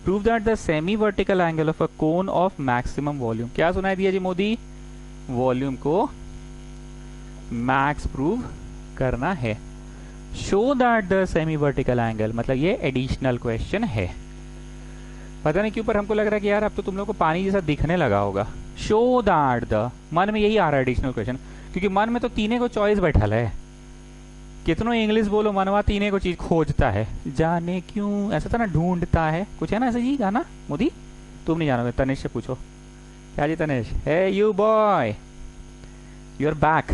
Prove that the semi vertical angle of a cone of maximum volume. क्या सुनाई दिया जी मोदी? वॉल्यूम को मैक्स प्रूव करना है। Show that the semi vertical angle, मतलब ये एडिशनल क्वेश्चन है। पता नहीं क्यों पर हमको लग रहा है कि यार अब तो तुम लोग को पानी जैसा दिखने लगा होगा। शो दैट द, मन में यही आ रहा है एडिशनल क्वेश्चन, क्योंकि मन में तो तीने को चॉइस बैठल है। कितनों इंग्लिश बोलो, मनवा तीने को चीज खोजता है, जाने क्यों, ऐसा था ना, ढूंढता है, कुछ है ना ऐसा जी गाना मोदी? तुम नहीं जानोगे, तनिष से पूछो। क्या जी Tanish? Hey you boy, you are back.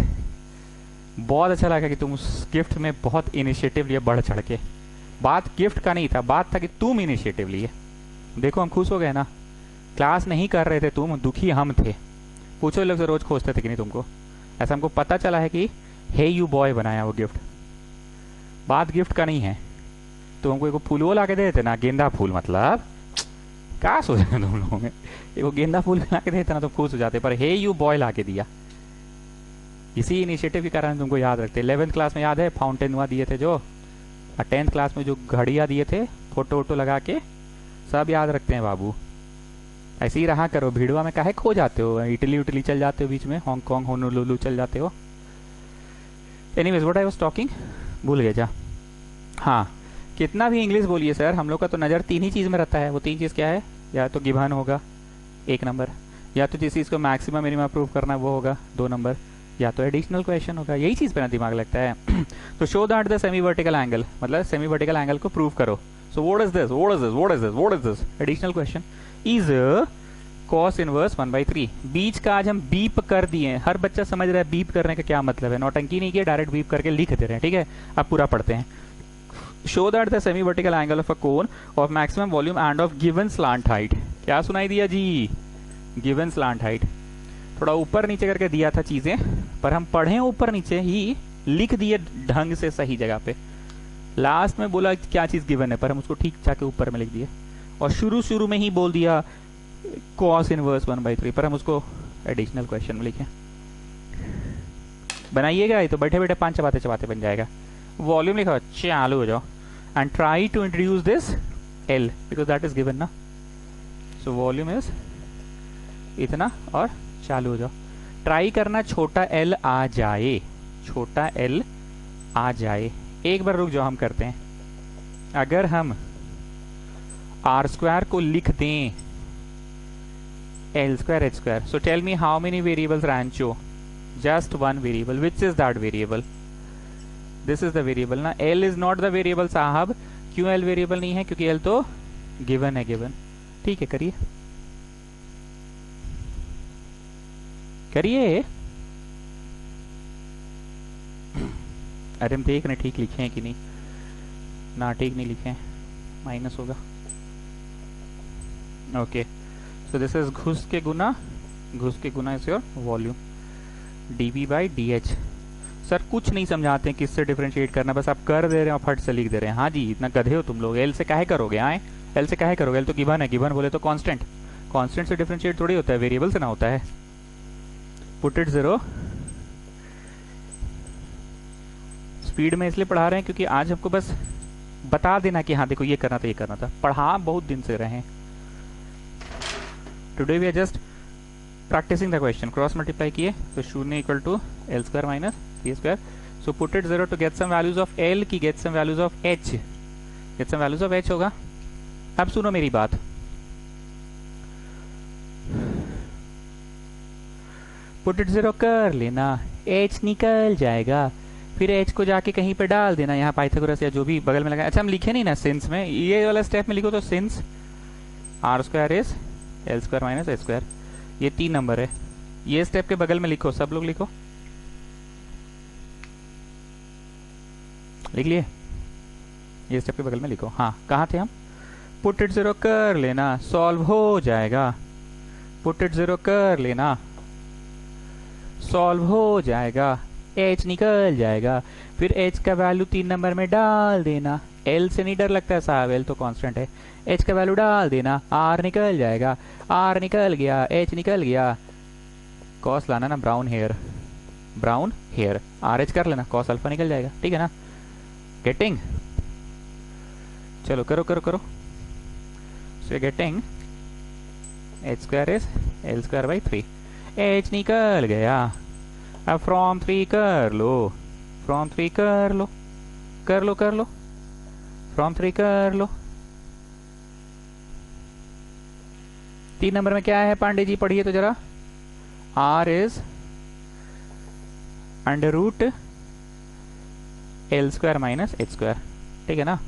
बहुत अच्छा लगा कि तुम उस गिफ्ट में बहुत इनिशिएटिव लिए, बढ़ चढ़ के। बात गिफ्ट का नहीं था, बात था कि तुम इनिशिएटिव लिए। देखो हम खुश हो गए ना, क्लास नहीं कर रहे थे तुम, दुखी हम थे। पूछो लोग से रोज खोजते थे कि नहीं तुमको? ऐसा हमको पता चला है कि हे यू बॉय बनाया वो गिफ्ट, बात गिफ्ट का नहीं है। तो हमको एक फूल वो ला के दे देते ना, गेंदा फूल, मतलब क्या सोचे तुम लोगों ने, एक गेंदा फूल ला के देते ना तो खुश हो जाते, पर हे यू बॉय ला के दिया। इसी इनिशिएटिव के कारण तुमको याद रखते। 11th क्लास में याद है फाउंटेन हुआ दिए थे जो, और 10th क्लास में जो घड़ियाँ दिए थे फोटो वोटो लगा के, सब याद रखते हैं बाबू। ऐसे ही रहा करो, भीड़वा में काहे खो जाते हो, इटली उटली चल जाते हो बीच में, हांगकॉन्ग होनोलुलु चल जाते हो। Anyways what I was talking, भूल गए जा। हाँ, कितना भी इंग्लिश बोलिए सर, हम लोग का तो नज़र 3 ही चीज़ में रहता है। वो 3 चीज़ क्या है? या तो गिवन होगा 1 नंबर, या तो जिस चीज़ को मैक्सिमम मिनिमम प्रूव करना है वो होगा 2 नंबर, या तो एडिशनल क्वेश्चन होगा। यही चीज़ पे ना दिमाग लगता है। तो show that the semi vertical angle, मतलब सेमी वर्टिकल एंगल को प्रूव करो। So what is this, what is this, what is this, what is this? Additional question is cos inverse 1/3। बीच का आज हम बीप कर दिए। हर बच्चा समझ रहा है बीप करने का क्या मतलब है, नौटंकी नहीं किया, डायरेक्ट बीप करके लिख दे रहे हैं, ठीक है। अब पूरा पढ़ते हैं। Show that the semi vertical angle of a cone of maximum volume end of given slant height. क्या सुनाई दिया जी? Given slant height. थोड़ा ऊपर नीचे करके दिया था चीजें, पर हम पढ़े ऊपर नीचे ही, लिख दिए ढंग से सही जगह पे। लास्ट में बोला क्या चीज गिवन है, पर हम उसको ठीक जाके ऊपर में लिख दिए। और शुरू में ही बोल दिया cos इनवर्स 1/3, पर हम उसको एडिशनल क्वेश्चन में लिखे। बनाइएगा ये तो बैठे बैठे 5 चबाते चबाते बन जाएगा। वॉल्यूम लिखा, चालू हो जाओ and try to introduce this L because that is given ना। सो वॉल्यूम इज इतना और चालू हो जाओ। ट्राई करना छोटा L आ जाए, छोटा L आ जाए। एक बार रुक जाओ, हम करते हैं। अगर हम r² को लिख दें L² H², so tell me how many variables Rancho? Just one variable. Which is that variable? This is the variable ना। L is not the variable साहब। क्यों L वेरिएबल नहीं है? क्योंकि L तो गिवन है, गिवन। ठीक है, करिए करिए। अरे हम देख रहे ठीक लिखे हैं कि नहीं ना, ठीक नहीं लिखे हैं, माइनस होगा। ओके, सो दिस इज घुस के गुना is your volume dV/dH। Sir कुछ नहीं समझाते हैं किससे डिफरेंशिएट करना, बस आप कर दे रहे हैं और फट से लिख दे रहे हैं। हाँ जी, इतना गधे हो तुम लोग। L से काहे करोगे? आए L से काहे करोगे? L तो गिवन है, गिवन बोले तो कांस्टेंट, कांस्टेंट से डिफरेंशिएट थोड़ी होता है, वेरिएबल से ना होता है। Put it 0। स्पीड में इसलिए पढ़ा रहे हैं क्योंकि आज हमको बस बता देना कि हाँ देखो ये करना था, ये करना था। पढ़ा बहुत दिन से रहे। Today we are just practising the question. Cross multiply किए तो 0 equal to L² minus C²। So put it 0 to get some values of L की get some values of H, get some values of H होगा। अब सुनो मेरी बात, put it 0 कर लेना, H निकल जाएगा, फिर H को जाके कहीं पे डाल देना, यहाँ पाइथागोरस या जो भी बगल में लगा। अच्छा हम लिखे नहीं ना सिंस में, ये वाला स्टेप में लिखो तो since r² is L² minus H²। ये 3 नंबर है, ये स्टेप के बगल में लिखो, सब लोग लिखो, लिख लिए? ये स्टेप के बगल में लिखो। हाँ, कहाँ थे हम? पुट इट 0 कर लेना, सॉल्व हो जाएगा। पुट इट 0 कर लेना, सॉल्व हो जाएगा, H निकल जाएगा, फिर H का वैल्यू 3 नंबर में डाल देना। L से नहीं डर लगता है साहब, L तो कांस्टेंट है। H का वैल्यू डाल देना, R निकल जाएगा, R निकल गया, H निकल गया। कॉस लाना ना, brown hair, brown hair, RH कर लेना, कॉस अल्फा निकल जाएगा। ठीक है ना? गेटिंग? चलो करो करो करो। So getting H² is L²/3। H निकल गया। अब फ्रॉम 3 कर लो, फ्रॉम 3 कर लो, कर लो कर लो, फ्रॉम 3 कर लो। 3 नंबर में क्या है पांडे जी, पढ़िए तो जरा। R is √L² minus H²। ठीक है ना?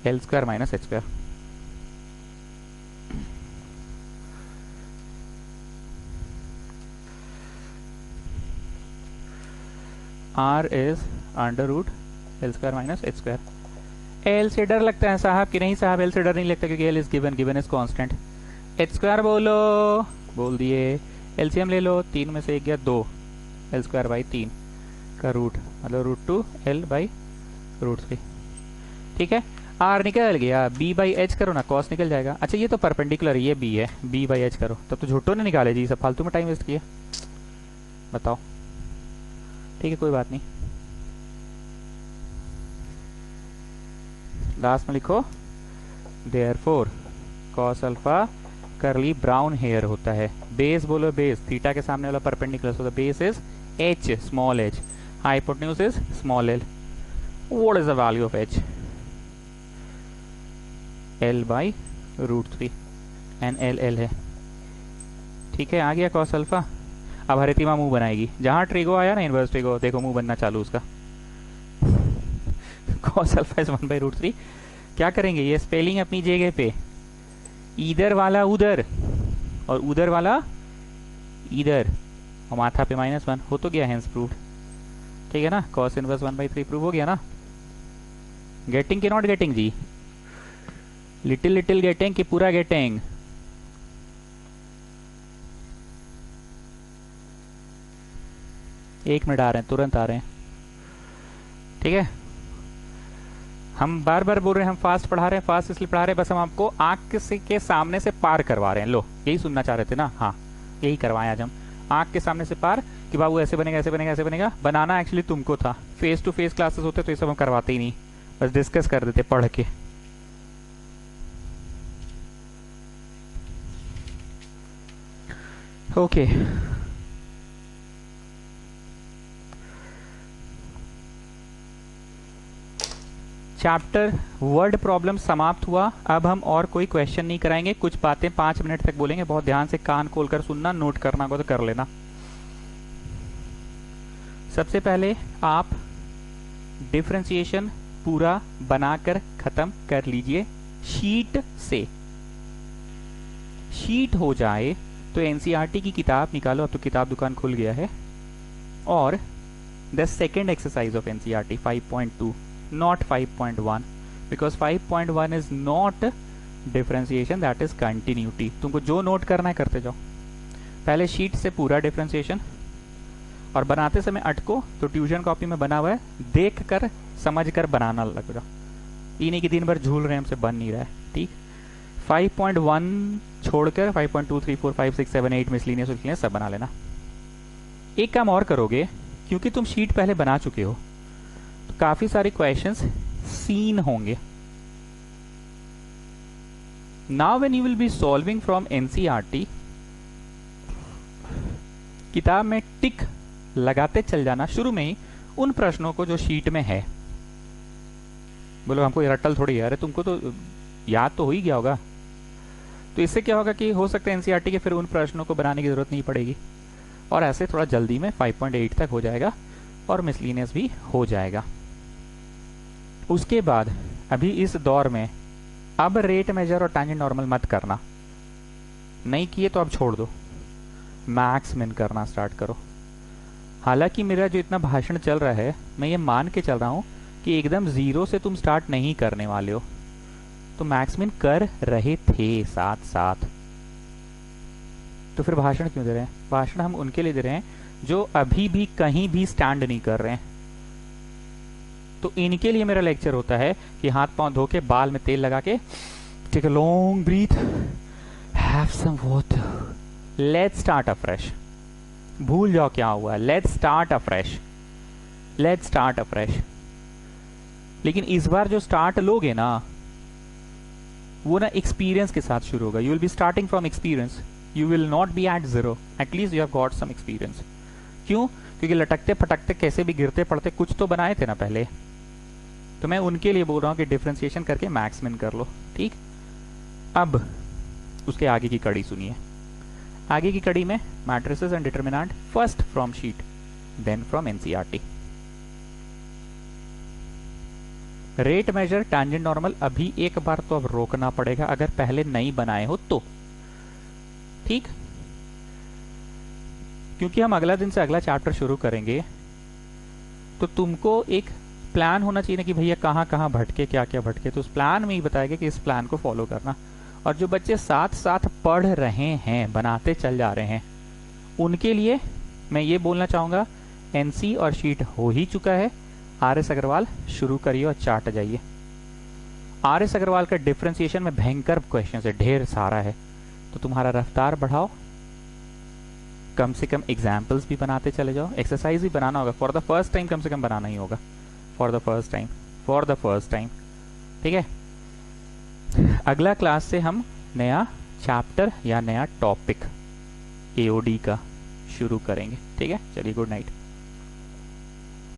L² minus H²। R is √L² minus H²। L से डर लगता है साहब कि नहीं साहब? L से डर नहीं लगता क्योंकि L is given, given is constant. H² बोलो, बोल दिए। एलसीएम ले लो, 3 में से 1 गया 2, L²/3। का रूट, मतलब रूट 2 L बाई रूट 3। ठीक है, R निकल गया, B बाई एच करो ना, कॉस निकल जाएगा। अच्छा ये तो परपेंडिकुलर, ये B है, B बाई एच करो, तब तो झूठो ने निकाले जी, सब फालतू में टाइम वेस्ट किया, बताओ। ठीक है कोई बात नहीं, लास्ट में लिखो देयरफॉर कॉस अल्फा करली ब्राउन हेयर होता है। बेस बोलो बेस, थीटा के सामने वाला perpendicular, so the base is h, small h, hypotenuse is small l। What is the value of h? L by root 3 and L है। ठीक है, आ गया कॉस अल्फा। अब हरितिमा मुंह बनाएगी, जहां ट्रिगो आया ना, इनवर्स ट्रिगो, देखो मुंह बनना चालू उसका। Cos alpha is 1 by root 3। क्या करेंगे, ये स्पेलिंग अपनी जगह पे, इधर वाला उधर और उधर वाला इधर, और माथा पे -1 हो तो गया, हेंस प्रूव्ड। ठीक है ना, कॉस इनवर्स 1/3 प्रूव हो गया ना। गेटिंग कि नॉट गेटिंग जी? लिटिल लिटिल गेटिंग कि पूरा गेटिंग? एक मिनट आ रहे हैं, तुरंत आ रहे हैं। ठीक है, हम बार बार बोल रहे हैं हम फास्ट पढ़ा रहे हैं, फास्ट इसलिए पढ़ा रहे हैं, बस हम आपको आंख के सामने से पार करवा रहे हैं। लो यही सुनना चाह रहे थे ना, हाँ यही करवाएं आज हम, आंख के सामने से पार, कि बाबू ऐसे बनेगा ऐसे बनेगा ऐसे बनेगा। बनाना एक्चुअली तुमको था, फेस टू फेस क्लासेस होते तो ये सब हम करवाते ही नहीं, बस डिस्कस कर देते पढ़ के। ओके चैप्टर वर्ड प्रॉब्लम समाप्त हुआ। अब हम और कोई क्वेश्चन नहीं कराएंगे, कुछ बातें 5 मिनट तक बोलेंगे, बहुत ध्यान से कान खोलकर सुनना, नोट करना होगा तो कर लेना। सबसे पहले आप डिफरेंशिएशन पूरा बनाकर खत्म कर लीजिए शीट से। शीट हो जाए तो एनसीईआरटी की किताब निकालो, अब तो किताब दुकान खुल गया है, और the second exercise of NCERT 5.2, not 5.1, because 5.1 is not differentiation, that is continuity। तुमको जो नोट करना है करते जाओ, पहले शीट से पूरा डिफरेंशिएशन, और बनाते समय अटको तो ट्यूशन कॉपी में बना हुआ है, देख कर समझ कर बनाना लग जाओ, इन्हीं के दिन भर झूल रहे हैं, हमसे बन नहीं रहा है। ठीक, 5.1 छोड़कर 5.2, 3, 4, 5, 6, 7, 8 मिसलिनियस सब बना लेना। एक काम और करोगे, क्योंकि तुम शीट पहले बना चुके हो, काफी सारे क्वेश्चंस सीन होंगे। Now when you will be solving from NCERT, किताब में टिक लगाते चल जाना शुरू में ही उन प्रश्नों को जो शीट में है। बोलो हमको रट्टल थोड़ी है, अरे तुमको तो याद तो हो ही गया होगा। तो इससे क्या होगा कि हो सकता है एनसीईआरटी के फिर उन प्रश्नों को बनाने की जरूरत नहीं पड़ेगी, और ऐसे थोड़ा जल्दी में 5.8 तक हो जाएगा और मिसलिनियस भी हो जाएगा। उसके बाद अभी इस दौर में अब रेट मेजर और टैंजेंट नॉर्मल मत करना, नहीं किए तो अब छोड़ दो, मैक्स मिन करना स्टार्ट करो। हालांकि मेरा जो इतना भाषण चल रहा है, मैं ये मान के चल रहा हूं कि एकदम जीरो से तुम स्टार्ट नहीं करने वाले हो, तो मैक्स मिन कर रहे थे साथ साथ, तो फिर भाषण क्यों दे रहे हैं? भाषण हम उनके लिए दे रहे हैं जो अभी भी कहीं भी स्टैंड नहीं कर रहे हैं। तो इनके लिए मेरा लेक्चर होता है कि हाथ पांव धो के, बाल में तेल लगा के, take a long breath, have some water, let's start afresh. भूल जाओ क्या हुआ, let's start afresh, let's start afresh. लेकिन इस बार जो स्टार्ट लोगे ना, वो ना एक्सपीरियंस के साथ शुरू होगा। You will be starting from experience, you will not be at zero, at least you have got some experience. क्यों? क्योंकि लटकते फटकते कैसे भी गिरते पड़ते कुछ तो बनाए थे ना पहले, तो मैं उनके लिए बोल रहा हूं कि डिफरेंशिएशन करके मैक्स मिन कर लो। ठीक, अब उसके आगे की कड़ी सुनिए। आगे की कड़ी में matrices and determinant, first from sheet then from NCERT. Rate measure, tangent normal अभी एक बार तो अब रोकना पड़ेगा अगर पहले नहीं बनाए हो तो। ठीक, क्योंकि हम अगला दिन से अगला चैप्टर शुरू करेंगे, तो तुमको एक प्लान होना चाहिए ना कि भैया कहाँ कहाँ भटके, क्या क्या भटके, तो उस प्लान में ही बताएगा कि इस प्लान को फॉलो करना। और जो बच्चे साथ साथ पढ़ रहे हैं, बनाते चल जा रहे हैं, उनके लिए मैं ये बोलना चाहूंगा एनसी और शीट हो ही चुका है। आर एस अग्रवाल शुरू करिए और चार्ट जाइए। आर एस अग्रवाल का डिफरेंशिएशन में भयंकर क्वेश्चन है, ढेर सारा है, तो तुम्हारा रफ्तार बढ़ाओ, कम से कम एग्जाम्पल्स भी बनाते चले जाओ, एक्सरसाइज भी बनाना होगा फॉर द फर्स्ट टाइम, कम से कम बनाना ही होगा फॉर द फर्स्ट टाइम। ठीक है, अगला क्लास से हम नया चैप्टर या नया टॉपिक एओडी का शुरू करेंगे। ठीक है, चलिए गुड नाइट।